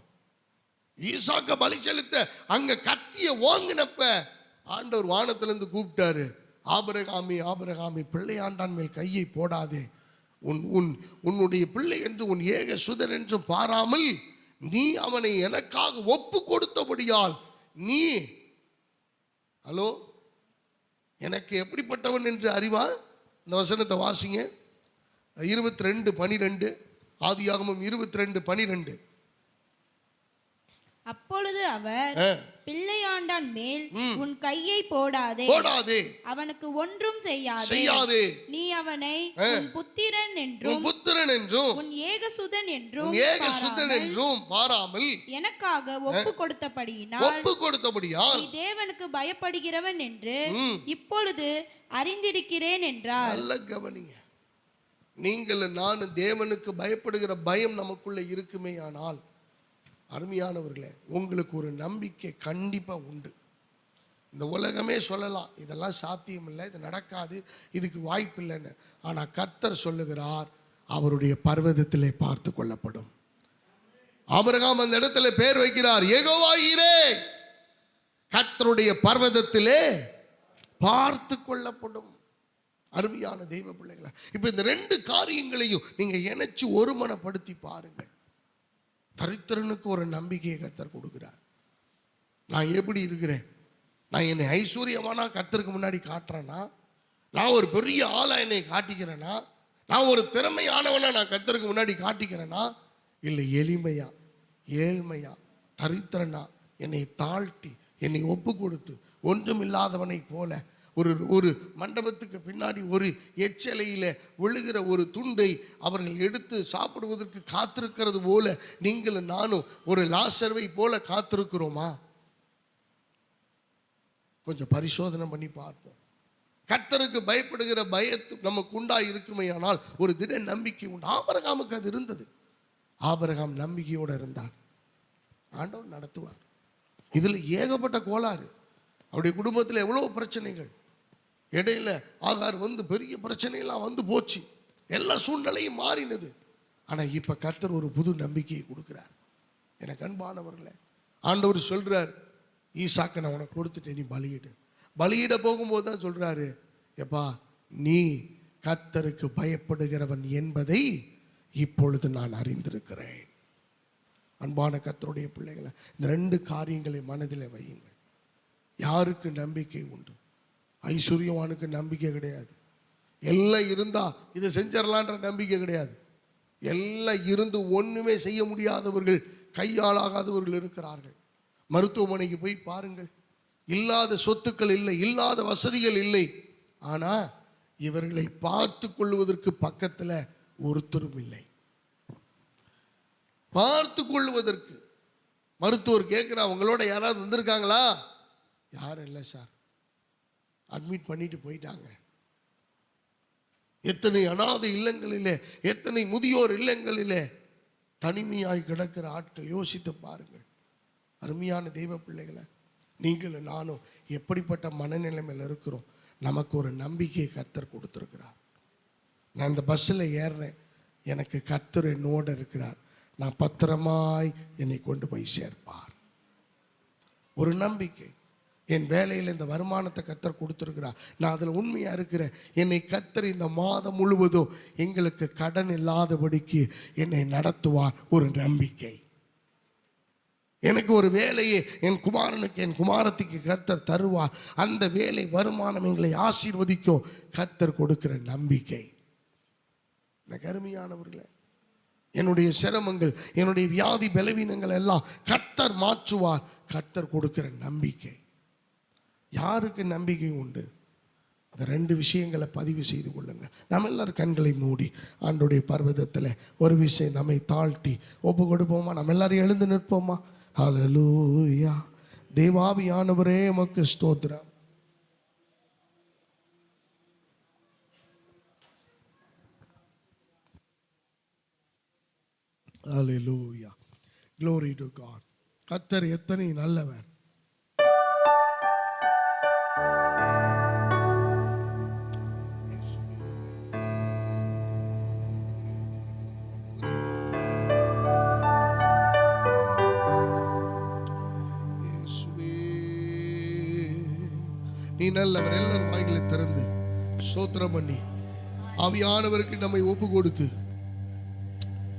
ஈசாக்க பலி செலுத்த அங்க கத்திய ஓங்கினப்ப ஆண்டவர் வானத்திலிருந்து கூப்பிட்டாரு, ஆபிரகாமி ஆபிரகாமி, பிள்ளையாண்டான் மேல் கையை போடாதே, உன்னுடைய பிள்ளை என்று உன் ஏக சுதன் என்று பாராமல் நீ அவனை எனக்காக ஒப்பு கொடுத்தபடியால் நீ எனக்கு எப்படிப்பட்டவன் என்று அறிவா. இந்த வசனத்தை வாசிங்க, 22:12, ஆதியாகமம் 22:12. அப்பொழுது அவர், பிள்ளையாண்டான் மேல் உன் கையை போடாதே, அவனுக்கு ஒன்றும் செய்யாதே, நீ அவனை உன் புத்திரன் என்றும் உன் ஏகசுதன் என்றும் பாராமல் எனக்காக ஒப்பு கொடுத்தபடியினால் நீ தேவனுக்கு பயப்படுகிறவன் என்று இப்பொழுது அறிந்திருக்கிறேன் என்றார். நல்ல கவனிங்க. நீங்கள் நான் தேவனுக்கு பயப்படுகிற பயம் நமக்குள்ள இருக்குமே ஆனால், அருமையானவர்களே, உங்களுக்கு ஒரு நம்பிக்கை கண்டிப்பா உண்டு. இந்த உலகமே சொல்லலாம் இதெல்லாம் சாத்தியம் இல்லை, இது நடக்காது, இதுக்கு வாய்ப்பு இல்லைன்னு. ஆனால் கர்த்தர் சொல்லுகிறார், அவருடைய பர்வதத்திலே பார்த்து கொள்ளப்படும். ஆபிரகாம் அந்த இடத்துல பேர் வைக்கிறார், யெகோவா ஈரே, கர்த்தருடைய பர்வதத்திலே பார்த்து கொள்ளப்படும். அருமையான தெய்வ பிள்ளைகளை, இப்ப இந்த ரெண்டு காரியங்களையும் நீங்க இணைச்சு ஒருமனப்படுத்தி பாருங்கள். தரித்திரனுக்கு ஒரு நம்பிக்கையை கர்த்தர் கொடுக்கிறார். நான் எப்படி இருக்கிறேன், நான் என்னை ஐஸ்வர்யமானா கர்த்தருக்கு முன்னாடி காட்டுறேன்னா, நான் ஒரு பெரிய ஆளா என்னை காட்டிக்கிறேன்னா, நான் ஒரு திறமையானவனா நான் கர்த்தருக்கு முன்னாடி காட்டிக்கிறேன்னா, இல்லை எளிமையா ஏழ்மையா தரித்திரனா என்னை தாழ்த்தி என்னை ஒப்பு கொடுத்து ஒன்றும் இல்லாதவனை போல ஒரு மண்டபத்துக்கு பின்னாடி ஒரு எச்சலையில விழுகிற ஒரு துண்டை அவர்கள் எடுத்து சாப்பிடுவதற்கு காத்திருக்கிறது போல நீங்களும் நானும் ஒரு லாசர்வை போல காத்திருக்கிறோமா? கொஞ்சம் பரிசோதனை பண்ணி பார்ப்போம். கர்த்தருக்கு பயப்படுகிற பயத்து நமக்கு உண்டா இருக்குமே, ஆனால் ஒரு திட நம்பிக்கை உண்டு. ஆபிரகாமுக்கு அது இருந்தது. ஆபிரகாம் நம்பிக்கையோடு இருந்தார், ஆண்டவர் நடத்துவார். இதுல ஏகப்பட்ட கோளாறு, அவருடைய குடும்பத்தில் எவ்வளவு பிரச்சனைகள், இடையில ஆகார் வந்து பெரிய பிரச்சனையெல்லாம் வந்து போச்சு, எல்லா சூழ்நிலையும் மாறினது. ஆனா இப்ப கர்த்தர் ஒரு புது நம்பிக்கையை கொடுக்கிறார். எனக்கு அன்பானவர்களே, ஆண்டவர் சொல்றார், ஈசாக்கை நான் உனக்கு கொடுத்துட்டேன், நீ பலியிட போகும்போது தான் சொல்றாரு, எப்பா நீ கர்த்தருக்கு பயப்படுகிறவன் என்பதை இப்பொழுது நான் அறிந்திருக்கிறேன். அன்பான கர்த்தருடைய பிள்ளைகளை, இந்த ரெண்டு காரியங்களை மனதில் வையுங்கள். யாருக்கு நம்பிக்கை உண்டு? ஐஸ்வர்யவானுக்கு நம்பிக்கை கிடையாது. எல்லாம் இருந்தா இதை செஞ்சிடலான்ற நம்பிக்கை கிடையாது. எல்லாம் இருந்து ஒண்ணுமே செய்ய முடியாதவர்கள், கையாளாகாதவர்கள் இருக்கிறார்கள். மருத்துவமனைக்கு போய் பாருங்கள், இல்லாத சொத்துக்கள் இல்லை, இல்லாத வசதிகள் இல்லை. ஆனா இவர்களை பார்த்து கொள்வதற்கு பக்கத்துல ஒருத்தரும் இல்லை. பார்த்து கொள்வதற்கு மருத்துவர் கேட்கிறா, உங்களோட யாராவது வந்திருக்காங்களா? யாரும் இல்லை சார், அட்மிட் பண்ணிட்டு போயிட்டாங்க. எத்தனை அநாதை இல்லங்களிலே, எத்தனை முதியோர் இல்லங்களிலே தனிமையாய் கிடக்கிற ஆட்கள், யோசித்து பாருங்கள். அருமையான தெய்வ பிள்ளைகளை, நீங்களும் நானும் எப்படிப்பட்ட மனநிலைமையில் இருக்கிறோம்? நமக்கு ஒரு நம்பிக்கையை கர்த்தர் கொடுத்திருக்கிறார். நான் இந்த பஸ்ஸில் ஏறுறேன், எனக்கு கர்த்தர் என்னோடு இருக்கிறார், நான் பத்திரமாய் என்னை கொண்டு போய் சேர்ப்பார். ஒரு நம்பிக்கை. என் வேலையில் இந்த வருமானத்தை கர்த்தர் கொடுத்துருக்கிறார், நான் அதில் உண்மையாக இருக்கிறேன், என்னை கர்த்தர் இந்த மாதம் முழுவதும் எங்களுக்கு கடன் இல்லாதபடிக்கு என்னை நடத்துவார். ஒரு நம்பிக்கை. எனக்கு ஒரு வேலையை என் குமாரனுக்கு என் குமாரத்திக்கு கர்த்தர் தருவார், அந்த வேலை வருமானம் எங்களை ஆசீர்வதிக்கும், கர்த்தர் கொடுக்கிற நம்பிக்கை. எனக்கு அருமையானவர்களே, என்னுடைய சிரமங்கள், என்னுடைய வியாதி பலவீனங்கள் எல்லாம் கர்த்தர் மாற்றுவார், கர்த்தர் கொடுக்கிற நம்பிக்கை. யாருக்கு நம்பிக்கை உண்டு? இந்த ரெண்டு விஷயங்களை பதிவு செய்து கொள்ளுங்கள். நம்ம எல்லாரும் கண்களை மூடி ஆண்டோடைய பர்வதத்தில் ஒரு விஷயம் நம்மை தாழ்த்தி ஒப்பு கொடுப்போமா? நம்ம எல்லாரும் எழுந்து நிற்போமா? ஹல்லேலூயா. தேவாவியானவரே உமக்கு ஸ்தோத்திரம். ஹல்லேலூயா. Glory to God. கர்த்தர் எத்தனை நல்லவர். நீ நல்லவர். எல்லாரும் வாய்களை திறந்து ஸ்தோத்திரம் பண்ணி ஆவியானவருக்கு நம்மை ஒப்பு கொடுத்து